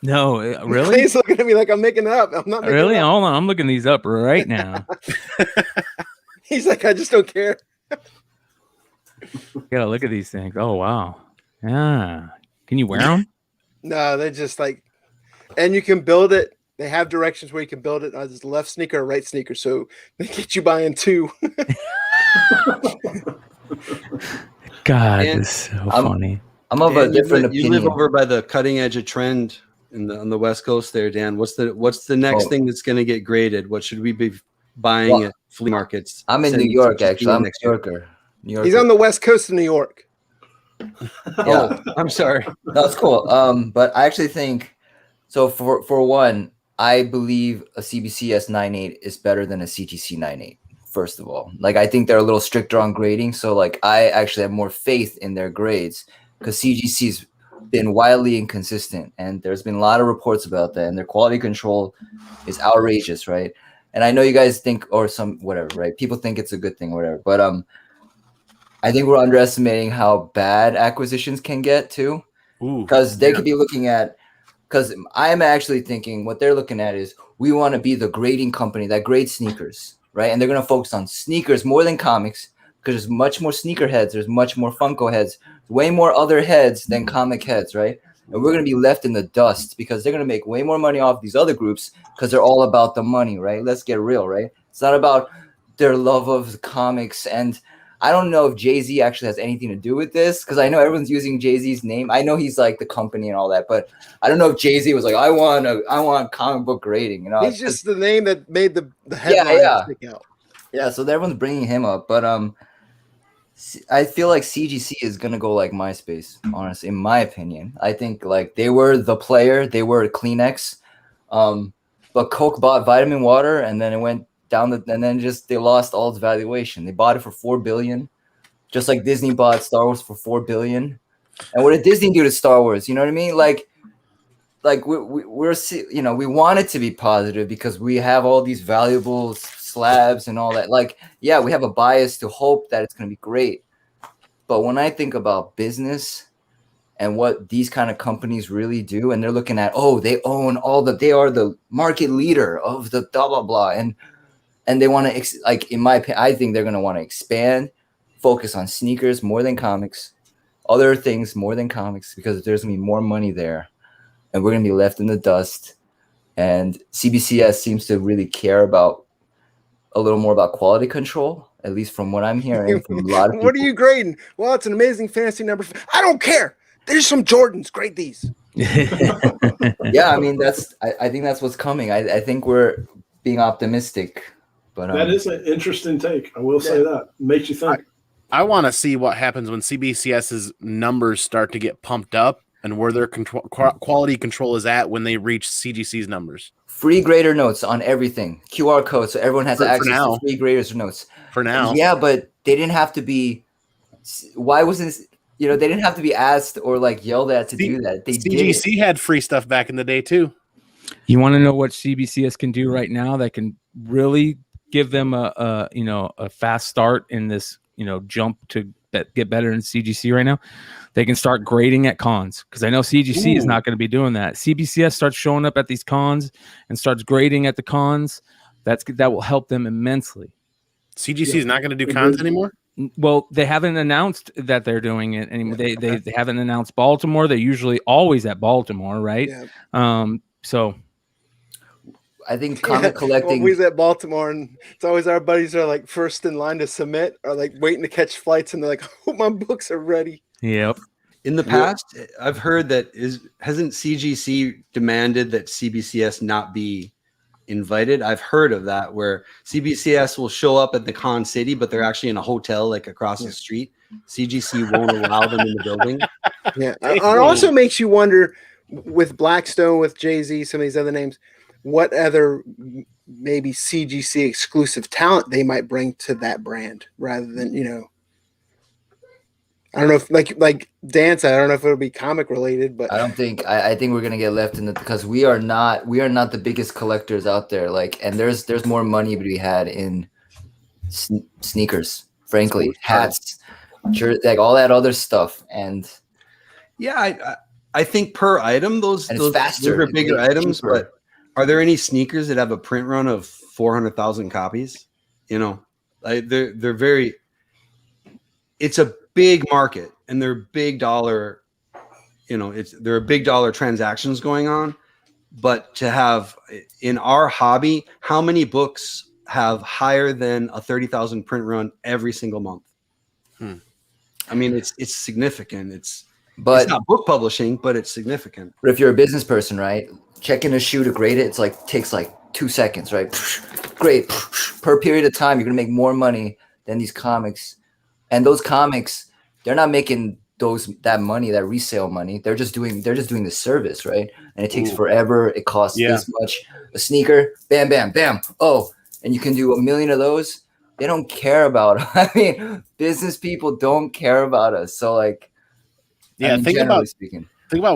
B: No, really?
A: He's looking at me like I'm making it up. I'm not making
B: really.
A: it up.
B: Hold on, I'm looking these up right now.
A: He's like, I just don't care.
B: Gotta look at these things. Oh wow, yeah. Can you wear them?
A: No, they're just like, and you can build it. They have directions where you can build it as a left sneaker or right sneaker, so they get you buying two.
B: God, it's so funny.
C: I'm of a different opinion.
D: You live over by the cutting edge of trend on the West Coast there, Dan. What's the next thing that's going to get graded? What should we be buying at flea markets?
C: I'm in New York, actually. I'm a New Yorker.
A: He's on the West Coast of New York.
C: Yeah.
D: Oh, I'm sorry.
C: That's cool. But I actually think, so for one, I believe a CBCS 9.8 is better than a CGC 9.8. First of all, like I think they're a little stricter on grading, so like I actually have more faith in their grades because CGC's been wildly inconsistent, and there's been a lot of reports about that, and their quality control is outrageous, right? And I know you guys think, or some whatever, right? People think it's a good thing, or whatever, but I think we're underestimating how bad acquisitions can get too, because they could be looking at. Because I'm actually thinking what they're looking at is we want to be the grading company that grades sneakers. Right, and they're gonna focus on sneakers more than comics because there's much more sneaker heads, there's much more Funko heads, way more other heads than comic heads, right? And we're gonna be left in the dust because they're gonna make way more money off these other groups because they're all about the money, right? Let's get real, right? It's not about their love of comics, and I don't know if Jay-Z actually has anything to do with this because I know everyone's using Jay-Z's name. I know he's like the company and all that, but I don't know if Jay-Z was like, I want comic book grading. You know,
A: he's just the name that made the headline stick out.
C: Yeah, so everyone's bringing him up, but I feel like CGC is gonna go like MySpace, honestly, in my opinion. I think like they were the player, they were Kleenex, but Coke bought vitamin water, and then it went down and then just they lost all its valuation. They bought it for $4 billion, just like Disney bought Star Wars for $4 billion. And what did Disney do to Star Wars? You know what I mean? Like we're you know, we want it to be positive because we have all these valuable slabs and all that. Like, yeah, we have a bias to hope that it's going to be great. But when I think about business and what these kind of companies really do, and they're looking at, oh, they own they are the market leader of the blah, blah, blah. And they want to, like, in my opinion, I think they're going to want to expand, focus on sneakers more than comics, other things more than comics, because there's going to be more money there. And we're going to be left in the dust. And CBCS seems to really care about a little more about quality control, at least from what I'm hearing from a lot of people.
A: What are you grading? Well, it's an amazing fantasy number. I don't care. There's some Jordans. Grade these.
C: Yeah, I mean, I think that's what's coming. I think we're being optimistic. But
E: that is an interesting take. I will say that. Makes you think.
F: I want to see what happens when CBCS's numbers start to get pumped up and where their quality control is at when they reach CGC's numbers.
C: Free grader notes on everything. QR code, so everyone has access to free graders notes.
F: For now.
C: Yeah, but they didn't have to be. Why wasn't this, you know, they didn't have to be asked or like yelled at to do that. They
F: CGC had free stuff back in the day too.
B: You want to know what CBCS can do right now that can really give them a fast start in this, jump to get better in CGC right now? They can start grading at cons, because I know CGC is not going to be doing that. CBCS starts showing up at these cons and starts grading at the cons. That will help them immensely.
F: CGC is not going to do cons anymore?
B: Well, they haven't announced that they're doing it anymore. They haven't announced Baltimore. They're usually always at Baltimore, right? Yeah. So
C: I think comic collecting.
A: Well, we're at Baltimore, and it's always our buddies are like first in line to submit, or like waiting to catch flights, and they're like, "Oh, my books are ready."
B: Yep.
D: In the past, I've heard that hasn't CGC demanded that CBCS not be invited? I've heard of that, where CBCS will show up at the con city, but they're actually in a hotel like across the street. CGC won't allow them in the building.
A: Yeah, it also makes you wonder with Blackstone, with Jay-Z, some of these other names, what other maybe CGC exclusive talent they might bring to that brand, rather than, I don't know if like Dan said, I don't know if it'll be comic related, but
C: I don't think I think we're gonna get left in the, because we are not the biggest collectors out there. Like, and there's more money to be had in sneakers, frankly, hats, like all that other stuff. And
D: yeah, I think per item those faster, those are bigger items, cheaper. But are there any sneakers that have a print run of 400,000 copies? Like they're very. It's a big market, and they're big dollar. There are big dollar transactions going on. But to have in our hobby, how many books have higher than a 30,000 print run every single month? I mean, it's significant. It's not book publishing, but it's significant.
C: But if you're a business person, right, checking a shoe to grade it, takes 2 seconds, right? Great. Per period of time, you're gonna make more money than these comics. And those comics, they're not making that money, that resale money. They're just doing the service, right? And it takes forever. It costs this much. A sneaker, bam, bam, bam. Oh, and you can do 1 million of those. They don't care about. I mean, business people don't care about us. So
F: think about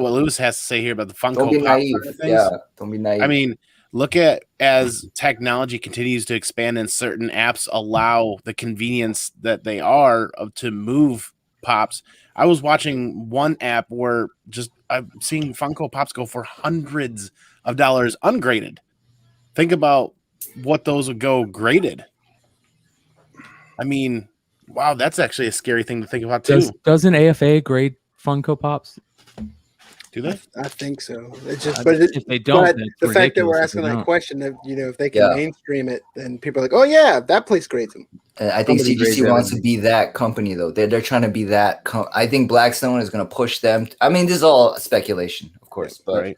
F: what Lewis has to say here about the Funko.
C: Don't be naive. Yeah, don't be naive.
F: I mean, look at as technology continues to expand and certain apps allow the convenience that they are to move pops. I was watching one app where I'm seeing Funko Pops go for hundreds of dollars ungraded. Think about what those would go graded. I mean, wow, that's actually a scary thing to think about too.
B: Doesn't AFA grade Funko Pops?
F: Do they?
A: I think so. It's
B: just, if they don't,
A: the fact that we're asking that question, if they can mainstream it, then people are like, "Oh yeah, that place grades them."
C: I think CGC wants to be that company, though. They're trying to be that. I think Blackstone is going to push them. I mean, this is all speculation, of course, but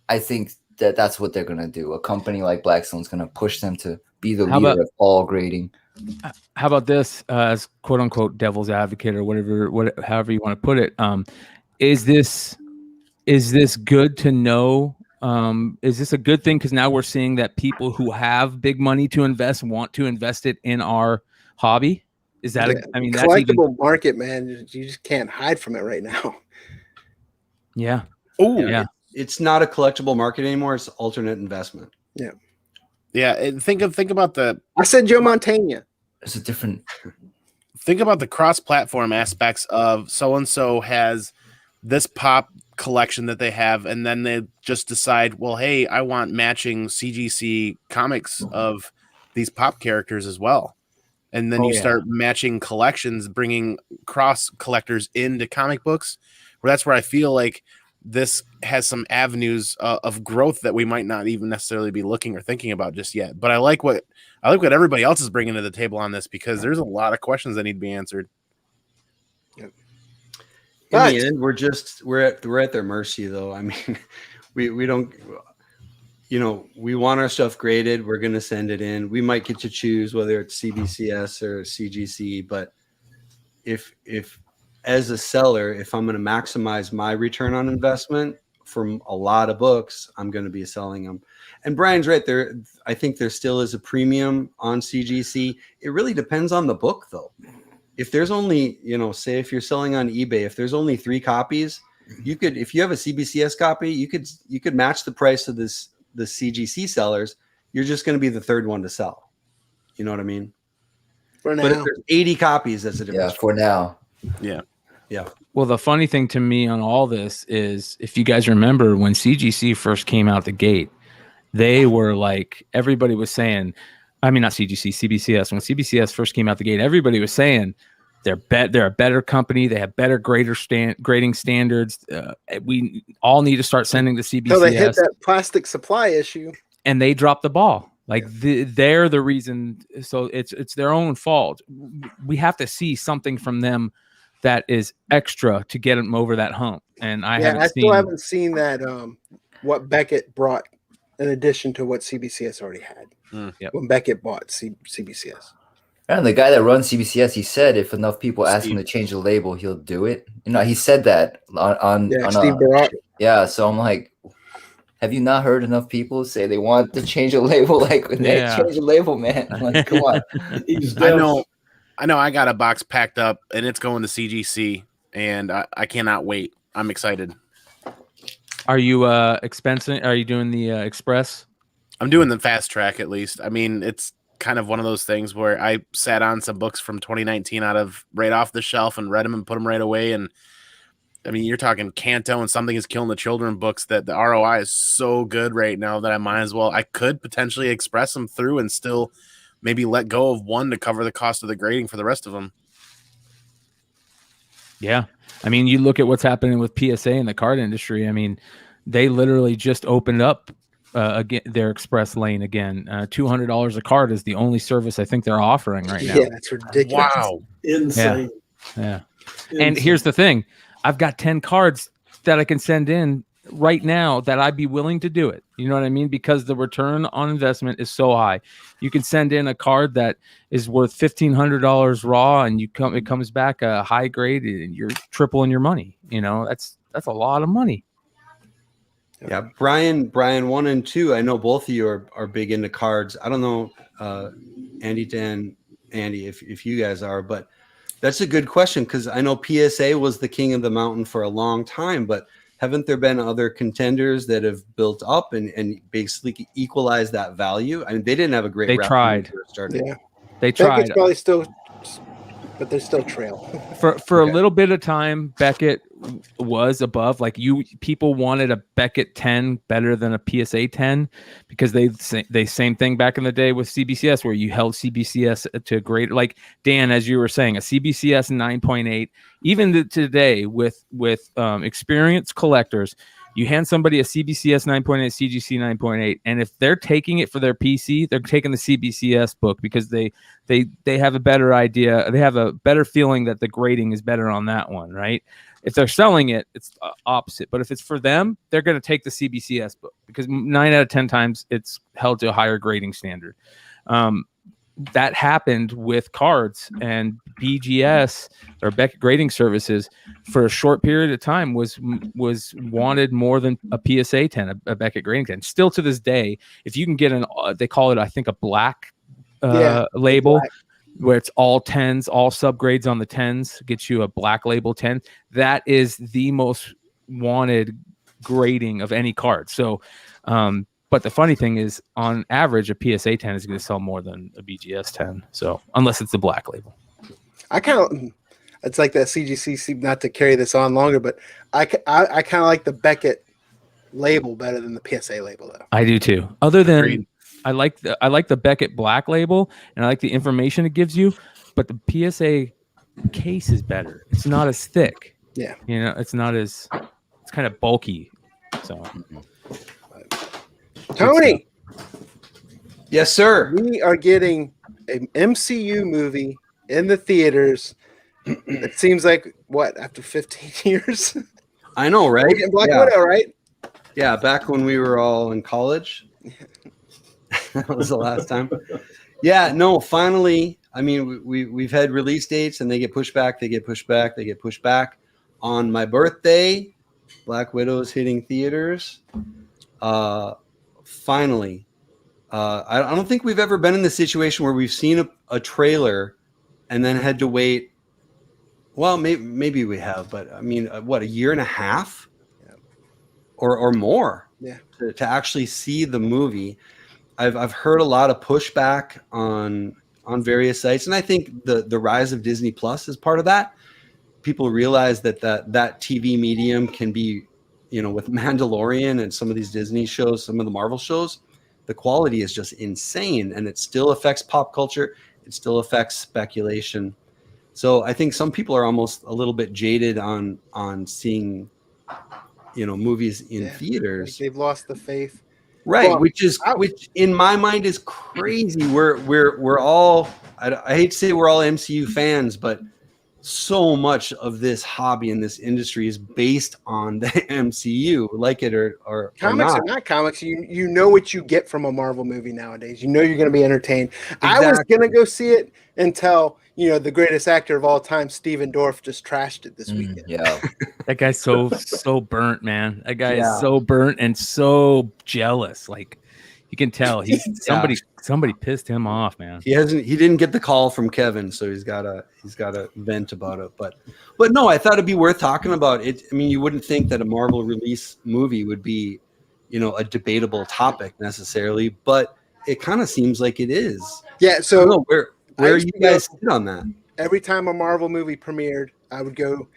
C: I think that's what they're gonna do. A company like Blackstone's gonna push them to be the
B: How
C: leader
B: about-
C: of all grading.
B: How about this, as quote unquote devil's advocate or however you want to put it? Is this good to know? Is this a good thing? Because now we're seeing that people who have big money to invest want to invest it in our hobby. Is that?
A: Yeah.
B: I mean, that's
A: collectible market, man. You just can't hide from it right now.
B: Yeah.
F: Oh,
B: Yeah.
D: It's not a collectible market anymore. It's alternate investment.
F: yeah. And think about the
A: I said Joe Montana.
C: It's a different.
F: think about the cross-platform aspects of so-and-so has this pop collection that they have, and then they just decide, well, hey, I want matching CGC comics of these pop characters as well. And then you start matching collections, bringing cross collectors into comic books, where that's where I feel like this has some avenues of growth that we might not even necessarily be looking or thinking about just yet. But I like what everybody else is bringing to the table on this, because there's a lot of questions that need to be answered.
D: In
A: But-
D: the end, we're at their mercy, though. I mean, we don't, we want our stuff graded. We're going to send it in. We might get to choose whether it's CBCS or CGC, but if as a seller, if I'm going to maximize my return on investment from a lot of books, I'm going to be selling them. And Brian's right there. I think there still is a premium on CGC. It really depends on the book, though. If there's only, say if you're selling on eBay, if there's only 3 copies, you could, if you have a CBCS copy, you could match the price of the CGC sellers. You're just going to be the third one to sell. You know what I mean?
A: For now.
D: But if there's 80 copies, that's a difference.
C: Yeah, for now.
F: Yeah.
B: Well, the funny thing to me on all this is, if you guys remember when CGC first came out the gate, they were like, everybody was saying, I mean, not CGC, CBCS. When CBCS first came out the gate, everybody was saying they're a better company. They have better grading standards. We all need to start sending to CBCS.
A: So they hit that plastic supply issue.
B: And they dropped the ball. Like they're the reason. So it's their own fault. We have to see something from them that is extra to get them over that hump. And I
A: still haven't seen that what Beckett brought in addition to what CBCS already had.
B: Yep.
A: When Beckett bought CBCS.
C: And the guy that runs CBCS, he said if enough people ask him to change the label, he'll do it. He said that on
A: Steve Barak.
C: Yeah, so I'm like, have you not heard enough people say they want to change the label? Like, when they change the label, man. I'm like, come on.
F: I know I got a box packed up and it's going to CGC, and I cannot wait. I'm excited.
B: Are you expensing? Are you doing the express?
F: I'm doing the fast track at least. I mean, it's kind of one of those things where I sat on some books from 2019 right off the shelf and read them and put them right away. And I mean, you're talking Canto and Something Is Killing the Children books that the ROI is so good right now that I could potentially express them through and still maybe let go of one to cover the cost of the grading for the rest of them.
B: Yeah. I mean, you look at what's happening with PSA in the card industry. I mean, they literally just opened up again their express lane again. $200 a card is the only service I think they're offering right now.
A: Yeah, that's ridiculous.
F: Wow.
E: Insane.
B: Yeah. And here's the thing. I've got 10 cards that I can send in right now that I'd be willing to do it. You know what I mean? Because the return on investment is so high. You can send in a card that is worth $1,500 raw, and it comes back a high grade, and you're tripling your money. That's a lot of money.
D: Yeah, Brian 1 and 2. I know both of you are big into cards. I don't know, Andy, if you guys are, but that's a good question, because I know PSA was the king of the mountain for a long time, but haven't there been other contenders that have built up and basically equalized that value? I mean, they didn't have a great.
B: They tried.
D: When they started.
A: Yeah.
B: They tried.
A: Beckett's probably still, but they still trail.
B: For a little bit of time, Beckett was above. Like people wanted a Beckett 10 better than a PSA 10, because they same thing back in the day with CBCS, where you held CBCS to greater. Like Dan, as you were saying, a CBCS 9.8. Even today, with experienced collectors, you hand somebody a CBCS 9.8, CGC 9.8, and if they're taking it for their PC, they're taking the CBCS book because they have a better idea. They have a better feeling that the grading is better on that one, right? If they're selling it, it's opposite. But if it's for them, they're going to take the CBCS book because 9 out of 10 times it's held to a higher grading standard. That happened with cards, and BGS or Beckett Grading Services for a short period of time was wanted more than a PSA 10, a Beckett Grading 10. Still to this day, if you can get they call it, I think, a black label.
A: Black.
B: Where it's all 10s, all subgrades on the 10s, gets you a black label 10. That is the most wanted grading of any card. So, but the funny thing is, on average, a PSA 10 is going to sell more than a BGS 10. So, unless it's the black label.
A: It's like that CGC, not to carry this on longer, but I kind of like the Beckett label better than the PSA label, though.
B: I do too. Other than
F: Agreed.
B: I like the Beckett black label, and I like the information it gives you, but the PSA case is better. It's not as thick.
A: Yeah.
B: It's not as, it's kind of bulky. So,
A: Tony,
D: Yes, sir.
A: we are getting an MCU movie in the theaters. It seems like after 15 years?
D: I know, right?
A: We're getting Black
D: Yeah.
A: Widow, right?
D: Yeah, back when we were all in college. That was the last time. Yeah, no, finally. I mean, we've had release dates and they get pushed back, they get pushed back, they get pushed back. On my birthday, Black Widow is hitting theaters. Finally. I don't think we've ever been in the situation where we've seen a trailer and then had to wait. Well, maybe we have, but I mean, a year and a half or more to actually see the movie. I've heard a lot of pushback on various sites, and I think the rise of Disney Plus is part of that. People realize that TV medium can be, with Mandalorian and some of these Disney shows, some of the Marvel shows, the quality is just insane, and it still affects pop culture. It still affects speculation. So I think some people are almost a little bit jaded on seeing, movies in theaters.
A: Like they've lost the faith.
D: Right,
A: Well,
D: which in my mind is crazy. We're all, I hate to say we're all MCU fans, but so much of this hobby and this industry is based on the MCU, like it or
A: Comics
D: not.
A: are not comics. You know what you get from a Marvel movie nowadays. You know you're going to be entertained. I was
D: Exactly.
A: going to go see it until the greatest actor of all time, Steven Dorff, just trashed it this weekend.
C: Yeah.
B: that guy's so burnt, man. That guy is so burnt and so jealous. Like, you can tell he's somebody pissed him off, man.
D: He didn't get the call from Kevin, so he's got to vent about it. But no, I thought it'd be worth talking about it. I mean, you wouldn't think that a Marvel release movie would be, a debatable topic necessarily, but it kind of seems like it is.
A: Yeah.
D: I don't
A: So
D: know, where
A: I
D: are
A: used
D: you
A: to go-
D: guys sit on that?
A: every time a Marvel movie premiered, I would go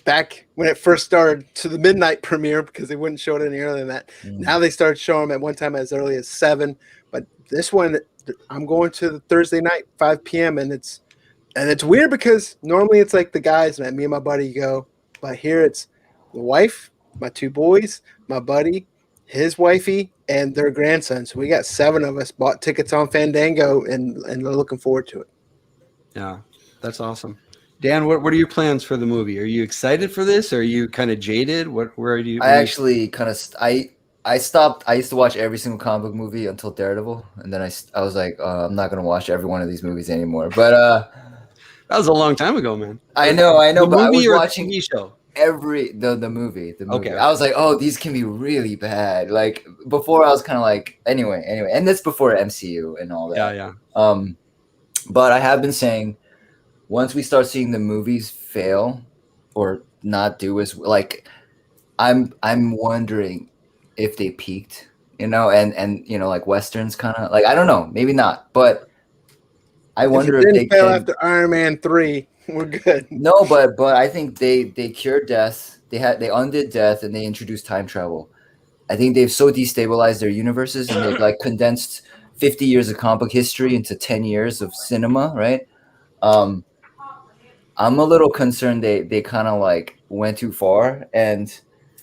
A: back when it first started to the midnight premiere because they wouldn't show it any earlier than that. Now they started showing them at one time as early as 7. But this one, I'm going to the Thursday night, 5 p.m. and it's weird because normally it's like the guys and me and my buddy go, but here it's the wife, my 2 boys, my buddy, his wifey, and their grandson. So we got 7 of us bought tickets on Fandango and they're looking forward to it.
D: Yeah, that's awesome. Dan, what are your plans for the movie? Are you excited for this? Or are you kind of jaded? Where are you?
C: I actually kind of I stopped. I used to watch every single comic book movie until Daredevil, and then I was like, I'm not gonna watch every one of these movies anymore. But
D: that was a long time ago, man.
C: I know.
D: The
C: But I
D: movie
C: was
D: or
C: watching
D: TV show?
C: the movie.
D: Okay.
C: I was like, oh, these can be really bad. Like before, I was kind of like, anyway, and that's before MCU and all that.
D: Yeah.
C: But I have been saying, once we start seeing the movies fail or not do as like, I'm wondering if they peaked, and like Westerns kind of like, I don't know, maybe not, but I wonder if they
A: fail after Iron Man 3. We're good.
C: No, but I think they cured death. They undid death and they introduced time travel. I think they've so destabilized their universes and they've like condensed 50 years of comic book history into 10 years of cinema, right? I'm a little concerned they kind of like went too far. And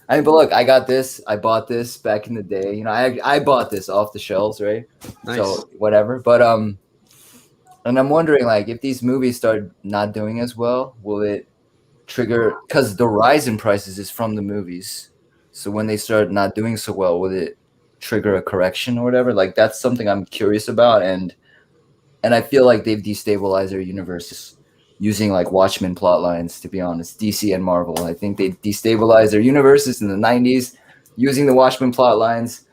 C: I mean, but look, I got this. I bought this back in the day. I bought this off the shelves, right?
D: Nice.
C: So whatever. But and I'm wondering, like, if these movies start not doing as well, will it trigger, because the rise in prices is from the movies. So when they start not doing so well, will it trigger a correction or whatever? Like that's something I'm curious about, and I feel like they've destabilized their universes using like Watchmen plot lines. To be honest, DC and Marvel, I think they destabilized their universes in the '90s using the Watchmen plot lines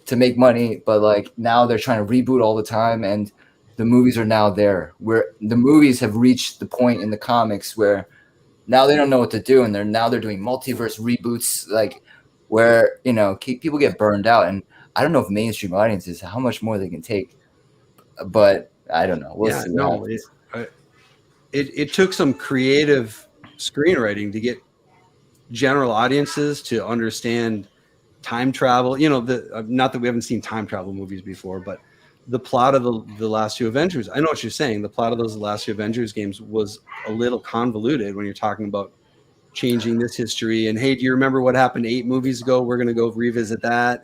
C: to make money, but like now they're trying to reboot all the time, and the movies are now there where the movies have reached the point in the comics where now they don't know what to do, and they're doing multiverse reboots, like where people get burned out, and I don't know if mainstream audiences how much more they can take, but I don't know. We'll see.
D: No, it took some creative screenwriting to get general audiences to understand time travel. Not that we haven't seen time travel movies before, but the plot of the last two Avengers, I know what you're saying. The plot of those last two Avengers games was a little convoluted when you're talking about changing this history. And hey, do you remember what happened 8 movies ago? We're going to go revisit that,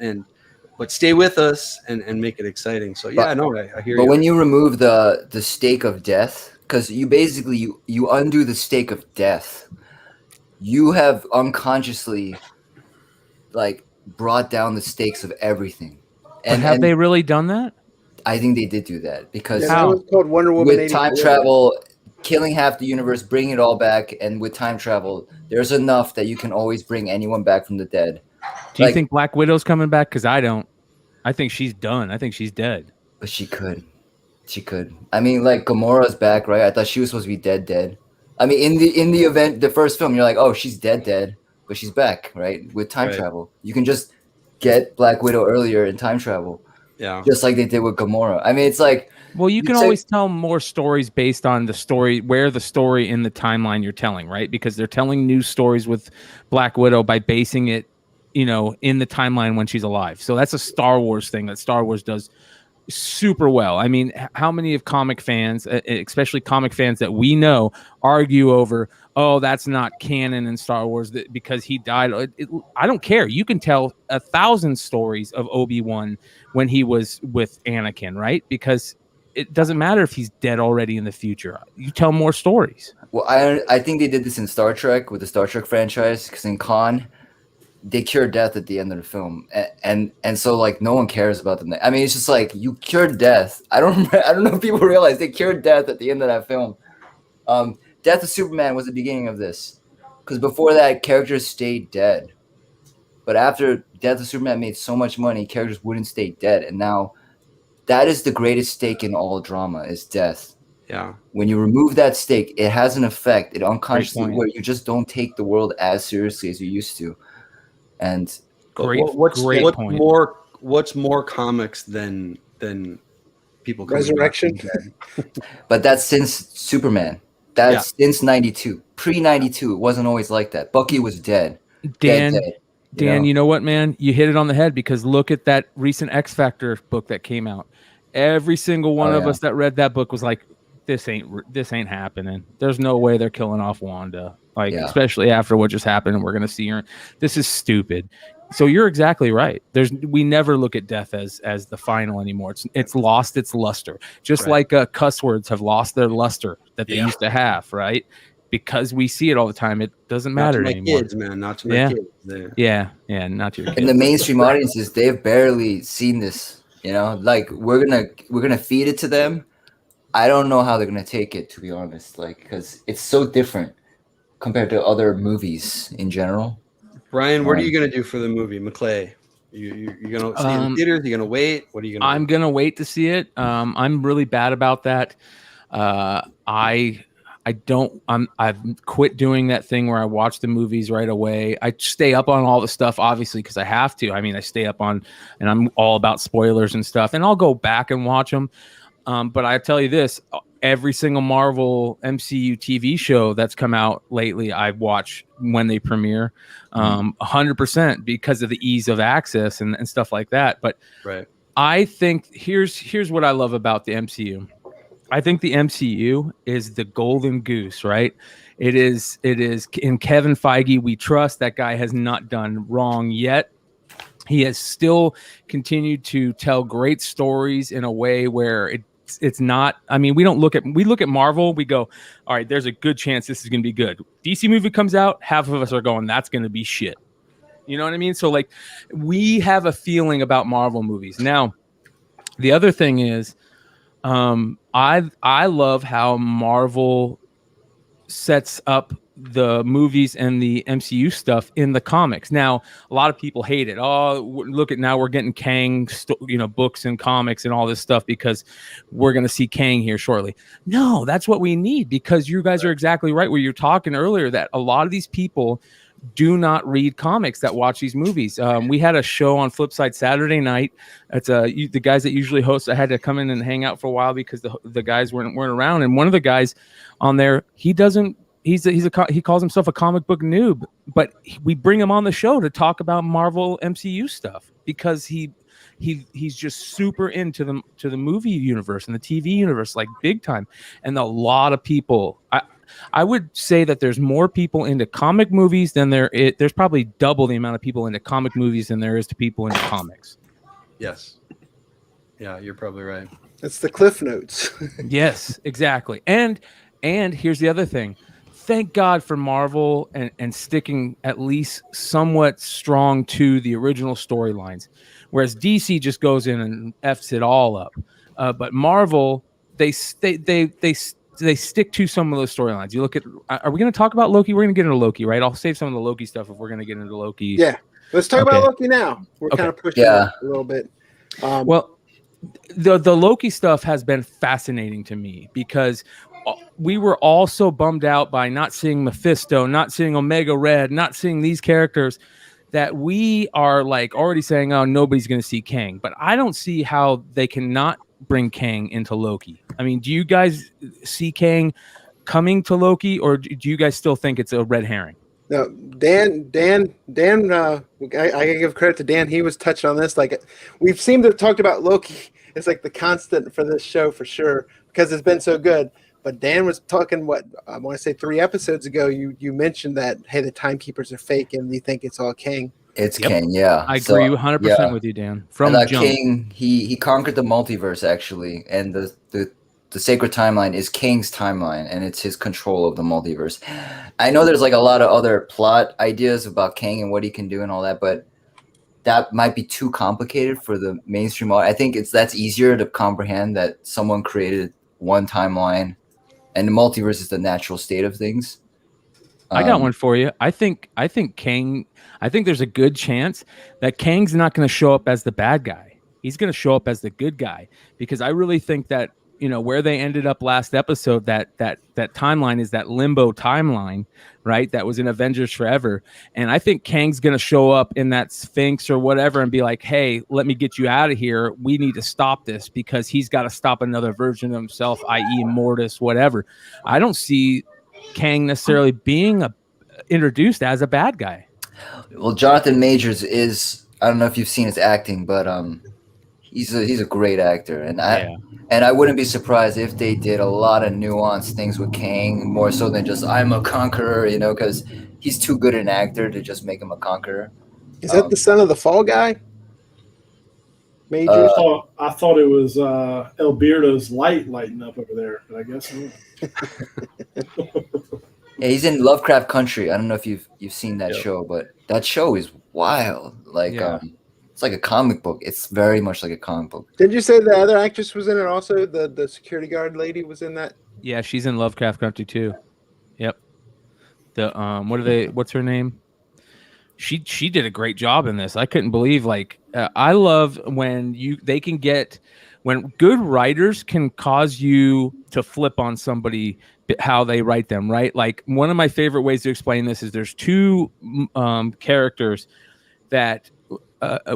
D: but stay with us and make it exciting. So yeah, I hear you.
C: But when you remove the stake of death, because you basically you undo the stake of death, you have unconsciously like brought down the stakes of everything.
B: And have they really done that?
C: I think they did do that because
A: that was called Wonder Woman
C: with time travel, killing half the universe, bringing it all back, and with time travel, there's enough that you can always bring anyone back from the dead.
B: Do you think Black Widow's coming back? Because I don't. I think she's done. I think she's dead.
C: But she could. She could. I mean, like Gamora's back, right? I thought she was supposed to be dead. I mean, in the event, the first film, you're like, oh, she's dead, but she's back, right? With time travel, you can just get Black Widow earlier in time travel.
D: Yeah,
C: just like they did with Gamora. I mean, it's like,
B: well, you can always tell more stories based on the story, where the story in the timeline you're telling, right? Because they're telling new stories with Black Widow by basing it, in the timeline when she's alive. So that's a Star Wars thing that Star Wars does super well. I mean, how many of comic fans, especially comic fans that we know, argue over, oh, that's not canon in Star Wars because he died. I don't care. You can tell 1,000 stories of Obi-Wan when he was with Anakin, right? Because it doesn't matter if he's dead already in the future. You tell more stories.
C: Well, I think they did this in Star Trek with the Star Trek franchise, because in Khan, they cure death at the end of the film, and so like no one cares about them. I mean, it's just like you cured death. I don't know if people realize they cured death at the end of that film. Death of Superman was the beginning of this, because before that, characters stayed dead. But after Death of Superman made so much money, characters wouldn't stay dead, and now that is the greatest stake in all drama is death.
D: Yeah.
C: When you remove that stake, it has an effect. It unconsciously where you just don't take the world as seriously as you used to. And
D: what's more comics than people
A: Resurrection?
C: But that's since Superman. That's since 92. Pre-92, it wasn't always like that. Bucky was dead.
B: Dan, you know what, man? You hit it on the head, because look at that recent X Factor book that came out. Every single one of us that read that book was like, this ain't happening. There's no way they're killing off Wanda. Especially after what just happened, and we're gonna see her. This is stupid. So you're exactly right. We never look at death as the final anymore. It's lost its luster. Just like cuss words have lost their luster that they used to have, right? Because we see it all the time. It doesn't matter anymore.
D: Kids, man, not to my kids.
B: Yeah, not to your kids.
C: And the mainstream audiences, they've barely seen this. Like we're gonna feed it to them. I don't know how they're gonna take it, to be honest. Like, because it's so different compared to other movies in general.
D: Brian, what are you going to do for the movie, McClay? You're going to see it in theaters? You're going to wait? What are you going to do?
B: I'm going to wait to see it. I'm really bad about that. I've quit doing that thing where I watch the movies right away. I stay up on all the stuff, obviously, because I have to. I mean, I stay up on, and I'm all about spoilers and stuff, and I'll go back and watch them. But I tell you this, every single Marvel MCU TV show that's come out lately, I watch when they premiere, 100%, because of the ease of access and stuff like that. But I think here's what I love about the MCU. I think the MCU is the golden goose, right? It is in Kevin Feige we trust. That guy has not done wrong yet. He has still continued to tell great stories in a way where it's not. I mean, we look at Marvel. We go, all right, there's a good chance this is going to be good. DC movie comes out, half of us are going, that's going to be shit. You know what I mean? So like, we have a feeling about Marvel movies. Now, the other thing is, I love how Marvel sets up the movies and the MCU stuff in the comics. Now, a lot of people hate it. Oh, look at now we're getting Kang, books and comics and all this stuff because we're going to see Kang here shortly. No, that's what we need, because you guys are exactly right where you're talking earlier that a lot of these people do not read comics that watch these movies. We had a show on Flipside Saturday night. It's the guys that usually host. I had to come in and hang out for a while because the guys weren't around. And one of the guys on there, he calls himself a comic book noob, but we bring him on the show to talk about Marvel MCU stuff because he's just super into the movie universe and the TV universe, like big time. And a lot of people, I would say that there's more people into comic movies than there's probably double the amount of people into comic movies than there is to people into comics.
D: Yes. Yeah, you're probably right.
A: It's the Cliff Notes.
B: Yes, exactly. And here's the other thing. Thank God for Marvel and sticking at least somewhat strong to the original storylines, whereas DC just goes in and F's it all up. But Marvel, they stick to some of those storylines. You look at, are we going to talk about Loki? We're going to get into Loki, right? I'll save some of the Loki stuff if we're going to get into Loki.
A: Yeah, let's talk about Loki now. We're kind of pushing it a little bit.
B: Well, the Loki stuff has been fascinating to me because we were all so bummed out by not seeing Mephisto, not seeing Omega Red, not seeing these characters that we are like already saying, oh, nobody's going to see Kang. But I don't see how they cannot bring Kang into Loki. I mean, do you guys see Kang coming to Loki, or do you guys still think it's a red herring?
A: No, Dan. I gotta give credit to Dan. He was touched on this. Like, we've seemed to have talked about Loki. It's like the constant for this show for sure because it's been so good. But Dan was talking, I want to say 3 episodes ago. You mentioned that, hey, the timekeepers are fake, and you think it's all Kang.
C: It's Kang, yeah.
B: I agree 100% with you, Dan. From jump.
C: King, he conquered the multiverse actually, and the sacred timeline is Kang's timeline, and it's his control of the multiverse. I know there's like a lot of other plot ideas about Kang and what he can do and all that, but that might be too complicated for the mainstream. I think that's easier to comprehend that someone created one timeline, and the multiverse is the natural state of things.
B: I got one for you. I think Kang. I think there's a good chance that Kang's not going to show up as the bad guy. He's going to show up as the good guy, because I really think that, where they ended up last episode, that timeline is that limbo timeline, right? That was in Avengers Forever. And I think Kang's going to show up in that Sphinx or whatever and be like, hey, let me get you out of here. We need to stop this, because he's got to stop another version of himself, i.e. Mortis, whatever. I don't see Kang necessarily being introduced as a bad guy.
C: Well, Jonathan Majors is, I don't know if you've seen his acting, but he's a great actor, and I wouldn't be surprised if they did a lot of nuanced things with Kang, more so than just I'm a conqueror, because he's too good an actor to just make him a conqueror.
A: Is that the son of the Fall Guy? Majors?
E: I thought it was Alberto's lighting up over there, but I guess not.
C: Yeah, he's in Lovecraft Country. I don't know if you've seen that show, but that show is wild. Like, it's like a comic book. It's very much like a comic book.
A: Did you say the other actress was in it also? The security guard lady was in that?
B: Yeah, she's in Lovecraft Country too. Yep. What's her name? She did a great job in this. I couldn't believe, I love when when good writers can cause you to flip on somebody how they write them, right? Like, one of my favorite ways to explain this is there's 2 characters that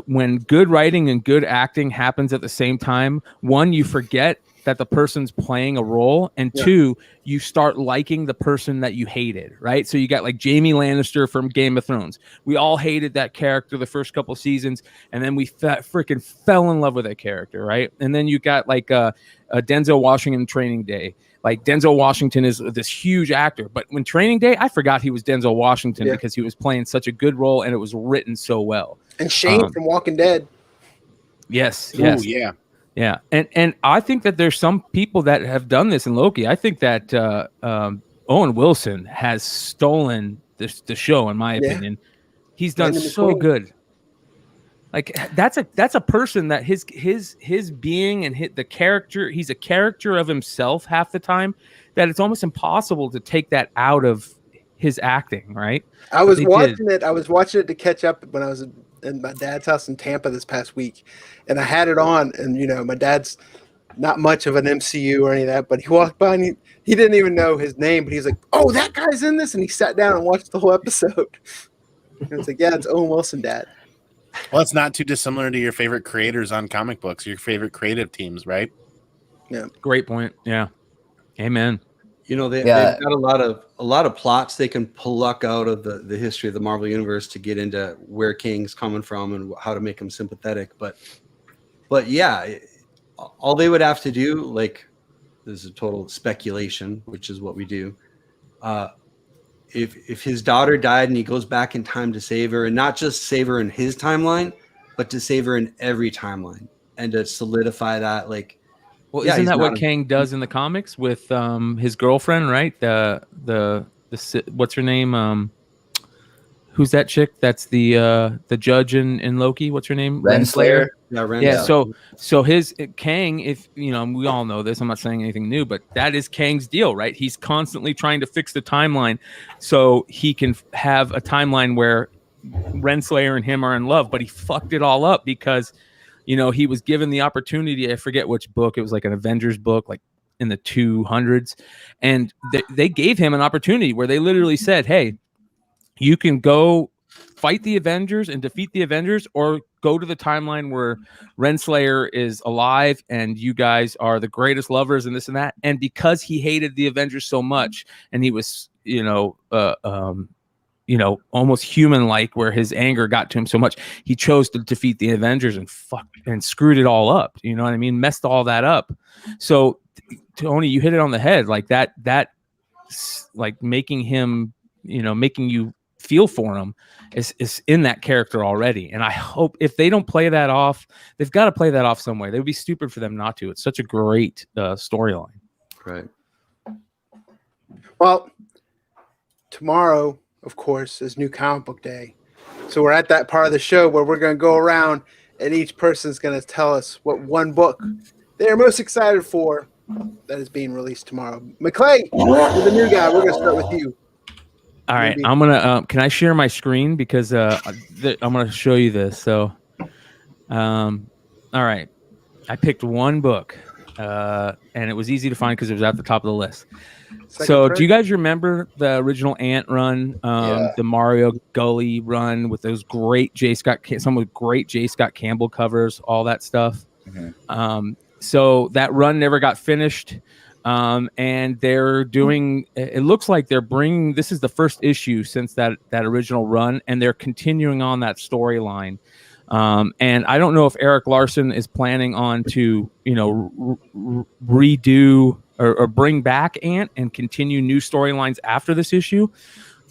B: when good writing and good acting happens at the same time, one, you forget that the person's playing a role, and 2, you start liking the person that you hated, right? So you got like Jaime Lannister from Game of Thrones. We all hated that character the first couple seasons, and then we freaking fell in love with that character, right? And then you got like Denzel Washington in Training Day. Like, Denzel Washington is this huge actor, but when Training Day, I forgot he was Denzel Washington because he was playing such a good role and it was written so well.
A: And Shane from Walking Dead.
B: Yes.
F: Ooh, yeah.
B: Yeah, and I think that there's some people that have done this in Loki. I think that Owen Wilson has stolen the show, in my opinion. He's done
A: Lightning
B: so
A: McQueen.
B: good. Like that's a person that his being and the character, he's a character of himself half the time, that it's almost impossible to take that out of his acting, right?
A: I
B: But
A: was
B: they
A: watching
B: did.
A: it. I was watching it to catch up when I was in my dad's house in Tampa this past week, and I had it on. And my dad's not much of an MCU or any of that, but he walked by and he didn't even know his name, but he's like, "Oh, that guy's in this," and he sat down and watched the whole episode. And it's like, yeah, it's Owen Wilson, Dad.
F: Well, it's not too dissimilar to your favorite creators on comic books, your favorite creative teams, right?
A: Yeah,
B: Great point. Yeah, amen.
D: They've got a lot of plots they can pluck out of the history of the Marvel universe to get into where King's coming from and how to make him sympathetic. But yeah, all they would have to do, like, this is a total speculation, which is what we do. If his daughter died and he goes back in time to save her, and not just save her in his timeline, but to save her in every timeline, and to solidify that, like.
B: Well,
D: Yeah,
B: isn't
D: he's
B: that what
D: not
B: Kang does in the comics with his girlfriend, right? The what's her name? Who's that chick? That's the judge in Loki. What's her name?
C: Renslayer.
D: Yeah,
B: Yeah. So his Kang, if we all know this, I'm not saying anything new, but that is Kang's deal, right? He's constantly trying to fix the timeline so he can have a timeline where Renslayer and him are in love, but he fucked it all up because he was given the opportunity. I forget which book. It was like an Avengers book, like in the 200s. And they gave him an opportunity where they literally said, hey, you can go fight the Avengers and defeat the Avengers, or go to the timeline where Renslayer is alive and you guys are the greatest lovers and this and that. And because he hated the Avengers so much, and he was, almost human-like, where his anger got to him so much, he chose to defeat the Avengers and screwed it all up. You know what I mean? Messed all that up. So, Tony, you hit it on the head. Like that, like making him, making you feel for him is in that character already. And I hope if they don't play that off, they've got to play that off some way. They would be stupid for them not to. It's such a great storyline.
D: Right.
A: Well, tomorrow, of course, is New Comic Book Day. So we're at that part of the show where we're going to go around and each person's going to tell us what one book they're most excited for that is being released tomorrow. McClay, you're the new guy. We're going to start with you.
B: All right. I'm going to, can I share my screen? Because I'm going to show you this. So, all right. I picked one book and it was easy to find because it was at the top of the list. Do you guys remember the original Ant run, the Mario Gully run with those great some with great J. Scott Campbell covers, all that stuff? Mm-hmm. So that run never got finished, and they're doing. It looks like they're bringing. This is the first issue since that original run, and they're continuing on that storyline. And I don't know if Eric Larson is planning on to redo or bring back Ant and continue new storylines after this issue.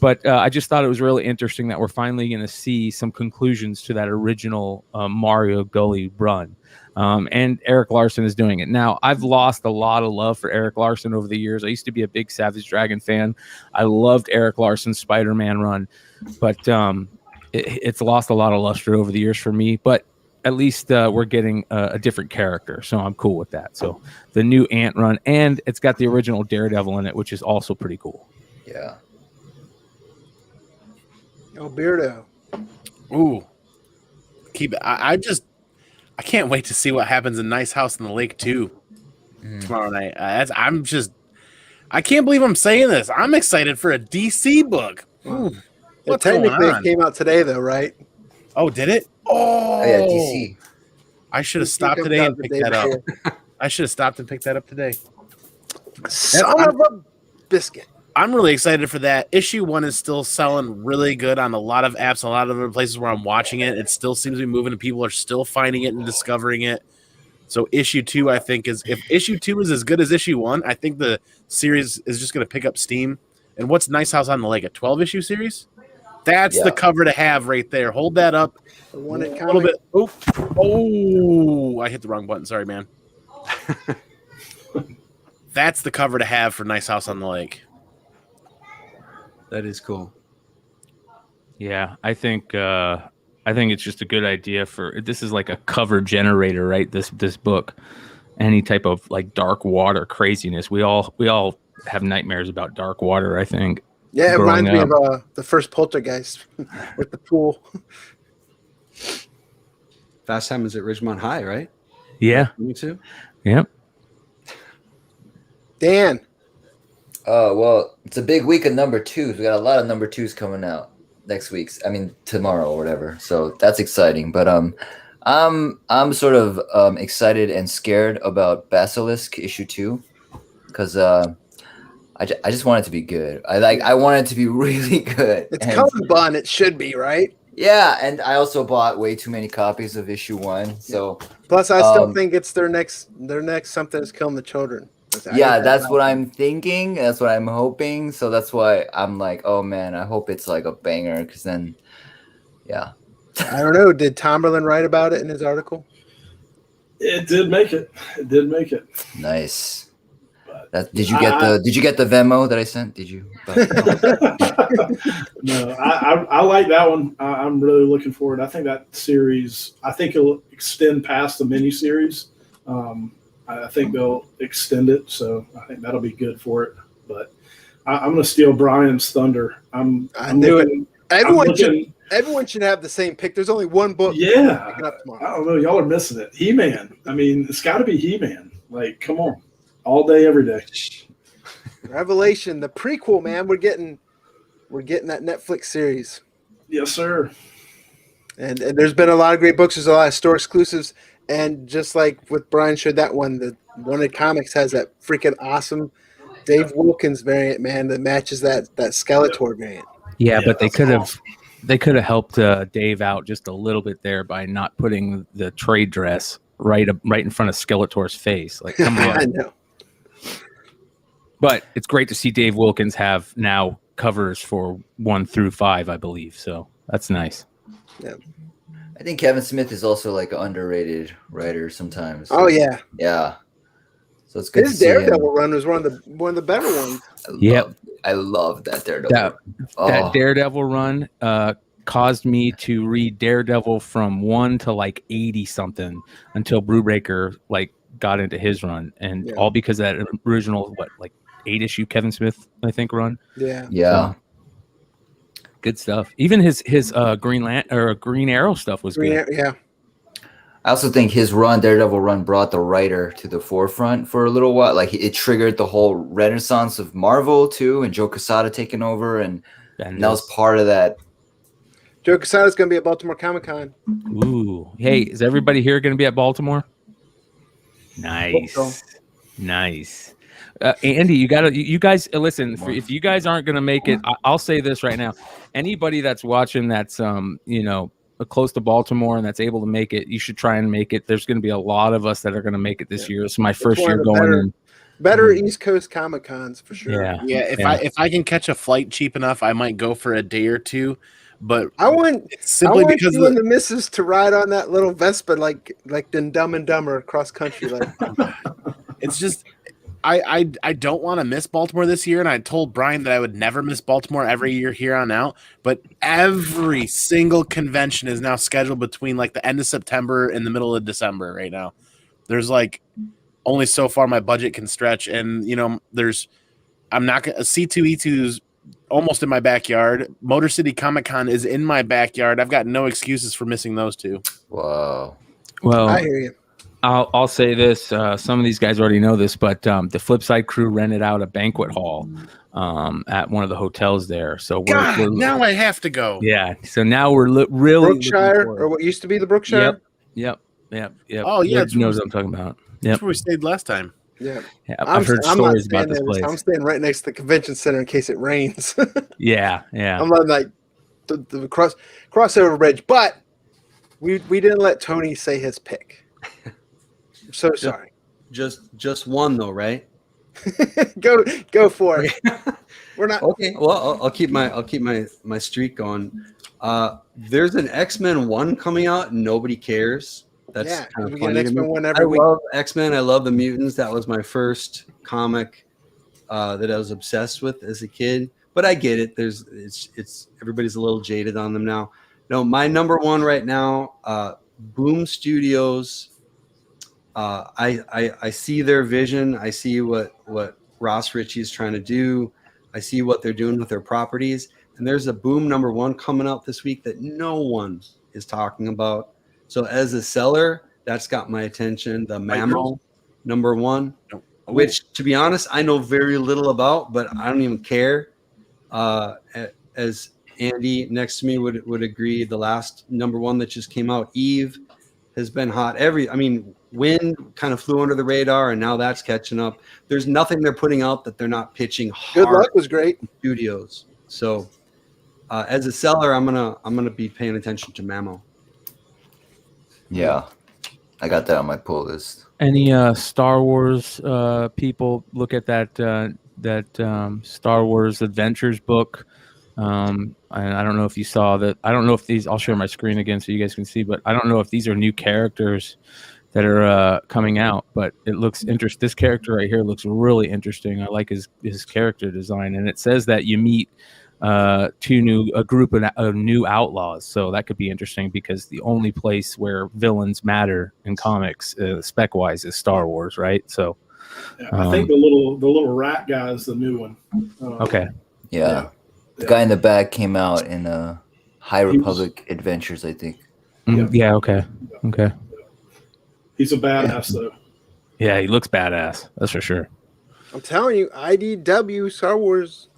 B: But I just thought it was really interesting that we're finally going to see some conclusions to that original Mario Gully run. And Eric Larson is doing it. Now, I've lost a lot of love for Eric Larson over the years. I used to be a big Savage Dragon fan. I loved Eric Larson's Spider-Man run. But it's lost a lot of luster over the years for me. But at least we're getting a different character, so I'm cool with that. So the new Ant run, and it's got the original Daredevil in it, which is also pretty cool.
C: Yeah.
A: Oh, Beardo.
F: Ooh. Keep it. I can't wait to see what happens in Nice House on the Lake 2 tomorrow night. I can't believe I'm saying this. I'm excited for a DC book. Ooh.
A: What's technically it came out today, though, right?
F: Oh, did it? Oh,
C: yeah, DC.
F: I should have stopped today and picked that up. I should have stopped and picked that up today.
A: Son of a biscuit.
F: I'm really excited for that. Issue 1 is still selling really good on a lot of apps, a lot of other places where I'm watching it. It still seems to be moving, and people are still finding it and discovering it. So issue 2, I think, if issue 2 is as good as issue 1, I think the series is just going to pick up steam. And what's Nice House on the Lake? A 12-issue series? That's the cover to have right there. Hold that up
A: The one
F: a little bit. Oh, I hit the wrong button. Sorry, man. That's the cover to have for Nice House on the Lake.
D: That is cool.
B: Yeah, I think it's just a good idea for this is like a cover generator, right? This book, any type of like dark water craziness. We all have nightmares about dark water, I think.
A: Yeah, it
B: growing
A: reminds me
B: up.
A: of the first Poltergeist with the pool.
D: Fast Time is at Ridgemont High, right?
B: Yeah.
D: Me too.
B: Yep.
A: Dan,
C: Well, it's a big week of number twos. We got a lot of number twos coming out next week. I mean, tomorrow or whatever. So that's exciting. But I'm sort of excited and scared about Basilisk issue 2 because I just want it to be good. I want it to be really good.
A: it's
C: And-
A: Cullen Bunn. It should be, right?
C: Yeah, and I also bought way too many copies of issue 1. So
A: Plus, I still think it's their next something is killing the children.
C: yeah, that's what I'm thinking. That's what I'm hoping. So that's why I'm like, oh man, I hope it's like a banger. Because then, yeah.
A: I don't know. Did Tomberlin write about it in his article?
E: It did make it. It did make it.
C: Nice. Did you get the Venmo that I sent? Did you?
E: No, I like that one. I'm really looking forward. I think that series. I think it'll extend past the miniseries. I think they'll extend it, so I think that'll be good for it. But I'm going to steal Brian's thunder.
A: I knew it. Everyone should have the same pick. There's only one book.
E: Yeah,
A: picking up tomorrow.
E: I don't know. Y'all are missing it. He-Man. I mean, it's got to be He-Man. Like, come on, all day, every day.
A: Revelation, the prequel, man. We're getting that Netflix series.
E: Yes, sir.
A: And there's been a lot of great books. There's a lot of store exclusives. And just like with Brian showed that one, the Wanted Comics has that freaking awesome Dave Wilkins variant, man, that matches that Skeletor variant.
B: Yeah, but they could have helped Dave out just a little bit there by not putting the trade dress right in front of Skeletor's face. Like, come on.
A: I know.
B: But it's great to see Dave Wilkins have now covers for 1 through 5, I believe. So that's nice.
A: Yeah.
C: I think Kevin Smith is also like an underrated writer sometimes.
A: Oh yeah.
C: Yeah. So it's good
A: His
C: to see
A: Daredevil
C: him.
A: run was one of the better ones.
C: I love that Daredevil.
B: That Daredevil run caused me to read Daredevil from 1 to like 80 something until Brewbreaker like got into his run, and all because of that original 8-issue Kevin Smith I think run.
A: Yeah.
C: Yeah.
B: So, good stuff. Even his Green Arrow stuff was good.
A: Yeah.
C: I also think his Daredevil run, brought the writer to the forefront for a little while. Like it triggered the whole renaissance of Marvel too, and Joe Quesada taking over, and that was part of that.
A: Joe Quesada's going to be at Baltimore Comic-Con.
B: Ooh, hey, is everybody here going to be at Baltimore? Nice, nice. Andy, you guys listen. If you guys aren't going to make it, I'll say this right now: anybody that's watching that's close to Baltimore and that's able to make it, you should try and make it. There's going to be a lot of us that are going to make it this year. It's my first year going.
A: Better East Coast Comic Cons for sure.
F: Yeah. If I can catch a flight cheap enough, I might go for a day or two. But
A: I want
F: because
A: you and the missus to ride on that little Vespa like in Dumb and Dumber cross country. Like
F: it's just. I don't want to miss Baltimore this year, and I told Brian that I would never miss Baltimore every year here on out. But every single convention is now scheduled between like the end of September and the middle of December right now. There's like only so far my budget can stretch, and I'm not gonna C2E2 is almost in my backyard. Motor City Comic Con is in my backyard. I've got no excuses for missing those two.
C: Wow.
B: Well,
A: I hear you.
B: I'll say this. Some of these guys already know this, but the Flipside crew rented out a banquet hall at one of the hotels there. So we're
F: now I have to go.
B: Yeah. So now we're really
A: Brookshire, or what used to be the Brookshire.
B: Yep.
F: Oh yeah,
B: Knows what I'm talking about. Yep.
F: That's where we stayed last time.
A: Yeah.
B: I've heard stories about this place.
A: I'm staying right next to the convention center in case it rains.
B: Yeah.
A: I'm on like the crossover bridge, but we didn't let Tony say his pick. I'm so sorry.
D: Just one though, right?
A: Go for it. We're not
D: Okay, well, I'll keep my streak going. There's an X-Men 1 coming out, and nobody cares. That's
A: Yeah,
D: kind
A: we
D: of
A: get an
D: funny to
A: X-Men
D: me.
A: 1
D: I
A: every week.
D: love X-Men. I love the mutants. That was my first comic that I was obsessed with as a kid. But I get it. It's everybody's a little jaded on them now. No, my number one right now, Boom Studios. I see their vision. I see what Ross Ritchie is trying to do. I see what they're doing with their properties. And there's a Boom number one coming out this week that no one is talking about. So as a seller, that's got my attention. The Mammo number one, which to be honest, I know very little about, but I don't even care. As Andy next to me would agree, the last number one that just came out, Eve, has been hot. Wind kind of flew under the radar, and now that's catching up. There's nothing they're putting out that they're not pitching hard.
A: Good Luck was great.
D: Studios. So as a seller, I'm gonna be paying attention to Mammo.
C: Yeah, I got that on my pull list.
B: Any Star Wars people look at that Star Wars Adventures book? And I don't know if you saw that. I don't know if these. I'll share my screen again so you guys can see. But I don't know if these are new characters that are coming out. But it looks interesting. This character right here looks really interesting. I like his character design, and it says that you meet a group of new outlaws. So that could be interesting because the only place where villains matter in comics, spec wise, is Star Wars, right? So
E: yeah, I think the little rat guy is the new one.
B: Okay.
C: Yeah. The guy in the back came out in High Republic Adventures, I think.
B: Yeah. Okay. Okay.
E: He's a badass though.
B: Yeah, he looks badass. That's for sure.
A: I'm telling you, IDW Star Wars,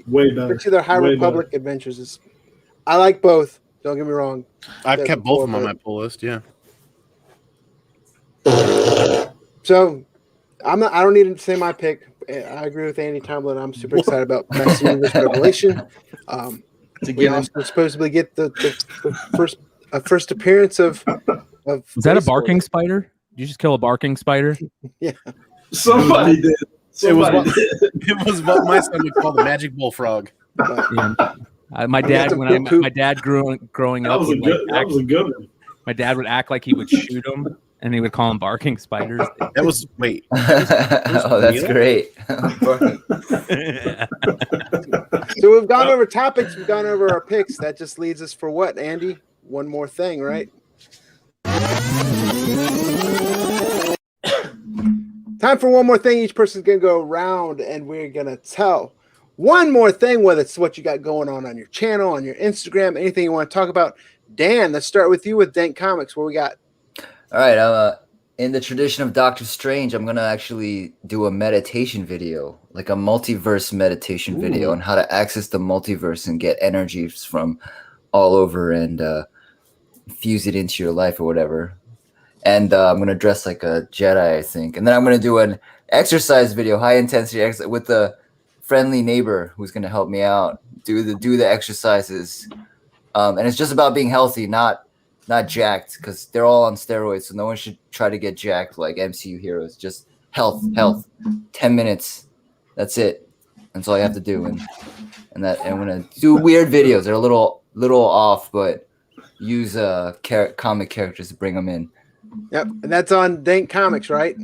E: Way better.
A: especially their High Republic Adventures. I like both. Don't get me wrong.
F: I've kept both of them on my pull list. Yeah.
A: So I don't need to say my pick. I agree with Andy Tomlin. I'm super excited about Master Universe Revelation. We also supposedly get the first appearance of
B: Was that a barking spider? Did you just kill a barking spider?
A: Yeah.
E: Somebody did.
F: It was what my son would call the magic bullfrog.
B: Yeah. My dad, my dad growing up,
E: that was a good one.
B: My dad would act like he would shoot them, and he would call them barking spiders.
F: That was wait.
C: Oh, that's great.
A: So we've gone over topics, we've gone over our picks. That just leads us for what, Andy? One more thing, right? Time for one more thing. Each person's going to go around and we're going to tell one more thing, whether it's what you got going on your channel, on your Instagram, anything you want to talk about. Dan, let's start with you with Dank Comics. What we got?
C: All right. In the tradition of Doctor Strange, I'm going to actually do a meditation video, like a multiverse meditation video on how to access the multiverse and get energies from all over and fuse it into your life or whatever. And I'm going to dress like a Jedi, I think. And then I'm going to do an exercise video, high intensity exercise with the friendly neighbor who's going to help me out, do the exercises. And it's just about being healthy, not jacked, because they're all on steroids. So no one should try to get jacked like MCU heroes. Just health, 10 minutes. That's it. That's all you have to do. And I'm going to do weird videos. They're a little off, but use comic characters to bring them in.
A: Yep, and that's on Dank Comics, right?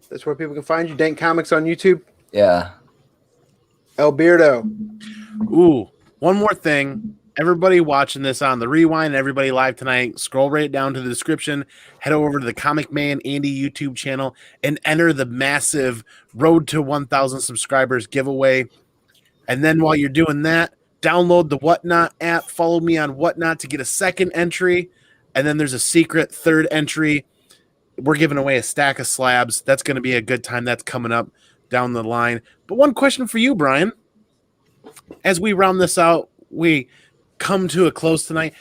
A: That's where people can find you. Dank Comics on YouTube.
C: Yeah.
A: Alberto.
F: Ooh, one more thing. Everybody watching this on the rewind, everybody live tonight, scroll right down to the description, head over to the Comic Man Andy YouTube channel, and enter the massive Road to 1,000 subscribers giveaway. And then while you're doing that, download the Whatnot app, follow me on Whatnot to get a second entry, and then there's a secret third entry. We're giving away a stack of slabs. That's going to be a good time. That's coming up down the line. But one question for you, Brian. As we round this out, we come to a close tonight.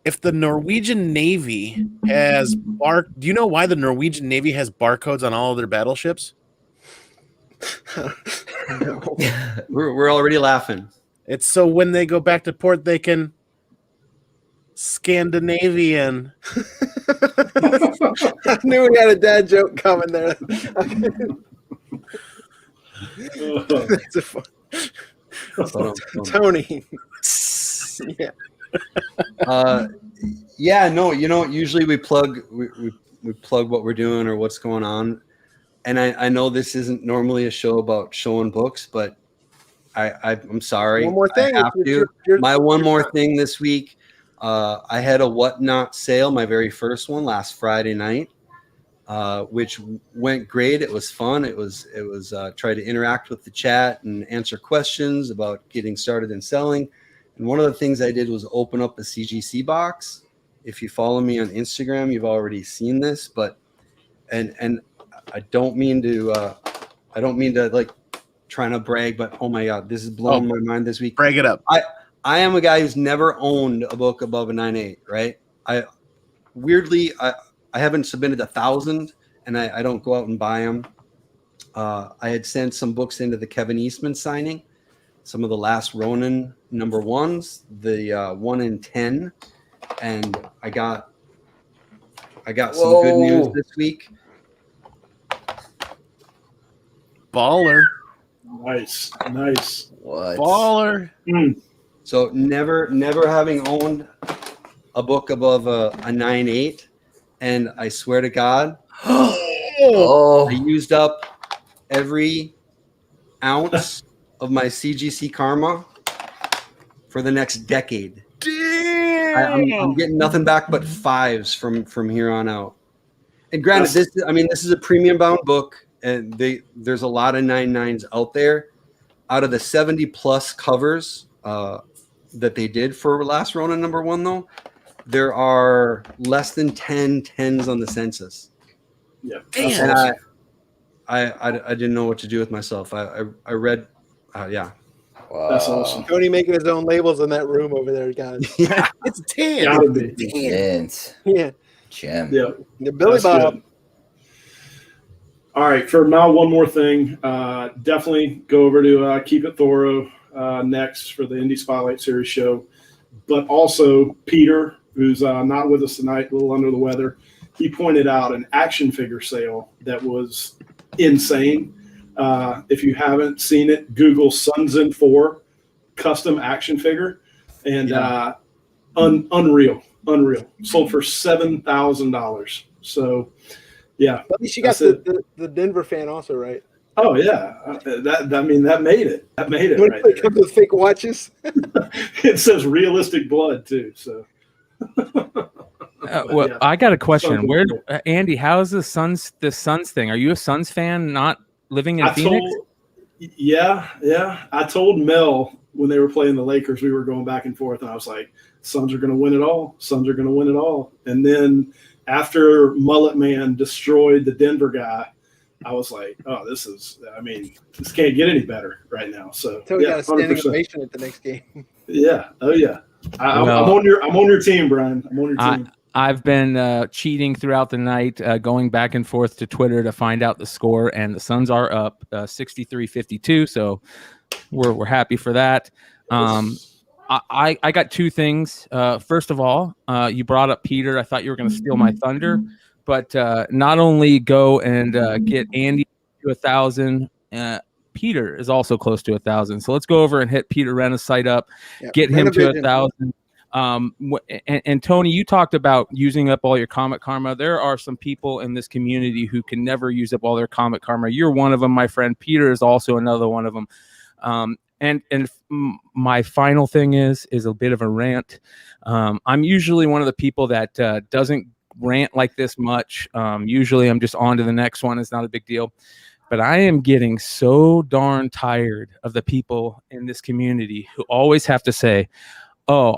F: If the Norwegian Navy has do you know why the Norwegian Navy has barcodes on all of their battleships?
D: We're already laughing.
F: It's so when they go back to port, they can Scandinavian.
A: I knew we had a dad joke coming there. That's a fun. Tony. Yeah.
D: Yeah, no, usually we plug we plug what we're doing or what's going on. And I know this isn't normally a show about showing books, but I'm sorry.
A: One more thing.
D: I have to. My one more thing this week. I had a Whatnot sale, my very first one last Friday night, which went great. It was fun. It was try to interact with the chat and answer questions about getting started in selling. And one of the things I did was open up a CGC box. If you follow me on Instagram, you've already seen this, but and I don't mean to like trying to brag, but oh my God, this is blowing my mind this week.
F: Brag it up.
D: I am a guy who's never owned a book above a 9.8, right? I haven't submitted 1,000 and I don't go out and buy them. I had sent some books into the Kevin Eastman signing, some of the last Ronin #1s, the 1 in 10. And I got some good news this week.
F: Baller.
E: Nice.
C: What?
F: Baller.
D: So never having owned a book above a 9.8, and I swear to God,
C: Oh,
D: I used up every ounce of my CGC karma for the next decade.
F: Damn.
D: I'm getting nothing back but 5s from here on out. And granted, this is a premium bound book, and there's a lot of 9.9s out there. Out of the 70 plus covers that they did for last Ronin #1, though, there are less than 10 10s on the census.
E: Yeah.
D: And I didn't know what to do with myself. I read, yeah.
C: wow.
E: That's awesome.
A: Tony making his own labels in that room over there, guys.
D: Yeah.
F: It's 10.
E: Gotta be.
C: Mint.
A: Yeah.
C: Gem.
E: Yeah.
A: The Billy
E: That's
A: Bob.
E: good. All right, for now, one more thing. Definitely go over to Keep It Thorough next for the Indie Spotlight Series show. But also, Peter, who's not with us tonight, a little under the weather, he pointed out an action figure sale that was insane. If you haven't seen it, Google Sons in 4 custom action figure. And unreal. Sold for $7,000. So, yeah.
A: At least you got the Denver fan also, right?
E: Oh yeah, that made it. That made it
A: When
E: right
A: it comes to fake watches.
E: It says realistic blood too. So,
B: Well,
E: yeah.
B: I got a question.
E: Sons
B: Where,
E: of Phil.
B: Andy? How is the Suns thing? Are you a Suns fan? Not living in Phoenix?
E: Yeah. I told Mel when they were playing the Lakers, we were going back and forth, and I was like, "Suns are going to win it all. Suns are going to win it all." And then after Mullet Man destroyed the Denver guy, I was like, "Oh, this can't get any better right now." So,
A: So we got a standing
E: 100%.
A: ovation at the next game.
E: Yeah. Oh yeah. I'm
B: Well,
E: on your team, Brian. I'm on your team.
B: I've been cheating throughout the night, going back and forth to Twitter to find out the score, and the Suns are up 63-52. So we're happy for that. I got two things. First of all, you brought up Peter. I thought you were going to steal my thunder, but not only go and get Andy to 1,000. Peter is also close to 1,000. So let's go over and hit Peter Renna's site up, get him to 1,000. And Tony, you talked about using up all your comic karma. There are some people in this community who can never use up all their comic karma. You're one of them, my friend. Peter is also another one of them. And my final thing is a bit of a rant. I'm usually one of the people that doesn't rant like this much. Usually I'm just on to the next one. It's not a big deal. But I am getting so darn tired of the people in this community who always have to say, "Oh,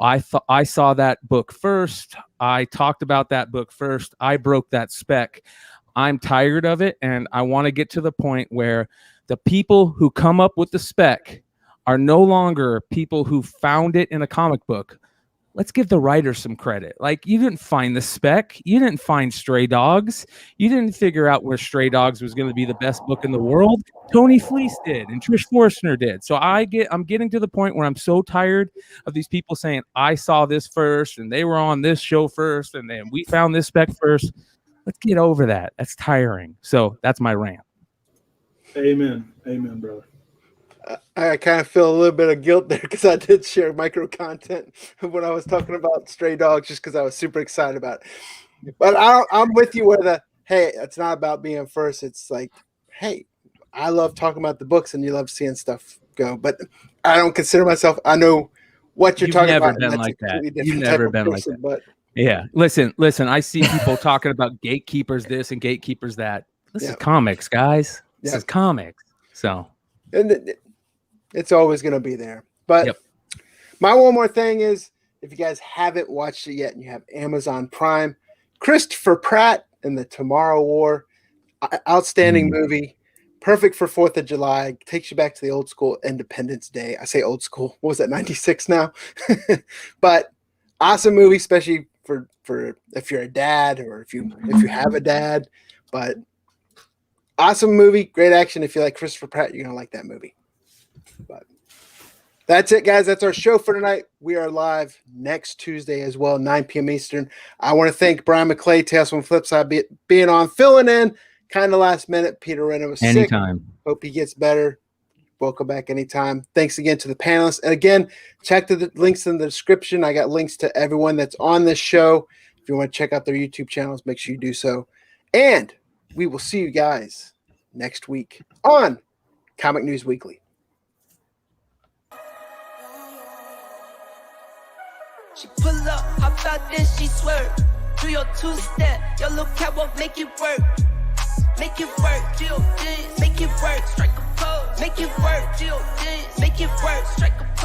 B: I saw that book first. I talked about that book first. I broke that spec." I'm tired of it, and I want to get to the point where the people who come up with the spec are no longer people who found it in a comic book. Let's give the writer some credit. Like, you didn't find the spec. You didn't find Stray Dogs. You didn't figure out where Stray Dogs was going to be the best book in the world. Tony Fleece did, and Trish Forstner did. So I'm getting to the point where I'm so tired of these people saying, "I saw this first, and they were on this show first, and then we found this spec first." Let's get over that. That's tiring. So that's my rant.
E: Amen, brother.
A: I kind of feel a little bit of guilt there because I did share micro content when I was talking about stray dogs, just because I was super excited about it. But I'm with you where hey, it's not about being first. It's like, hey, I love talking about the books and you love seeing stuff go. But I don't consider myself. I know what you're talking about.
B: You've never been like that. You've never been like that.
A: But
B: yeah, listen. I see people talking about gatekeepers this and gatekeepers that. This is comics, guys. This is comics. So.
A: And it's always going to be there. But my one more thing is, if you guys haven't watched it yet and you have Amazon Prime, Christopher Pratt in the Tomorrow War, outstanding movie, perfect for 4th of July, takes you back to the old school Independence Day. I say old school. What was that, 96 now? But awesome movie, especially for if you're a dad or if you have a dad. But awesome movie, great action. If you like Christopher Pratt, you're going to like that movie. But that's it, guys. That's our show for tonight. We are live next Tuesday as well, 9 p.m. Eastern. I want to thank Brian McClay, Tales from Flipside, being on, filling in, kind of last minute. Peter Renner was sick. Hope he gets better. Welcome back anytime. Thanks again to the panelists. And again, check the links in the description. I got links to everyone that's on this show. If you want to check out their YouTube channels, make sure you do so. And we will see you guys next week on Comic News Weekly.
G: She pull up, hop out, then she swerve. Do your two-step, your little catwalk, make it work. Make it work, Jill, make it work. Strike a pose, make it work, Jill, make it work. Strike a pose.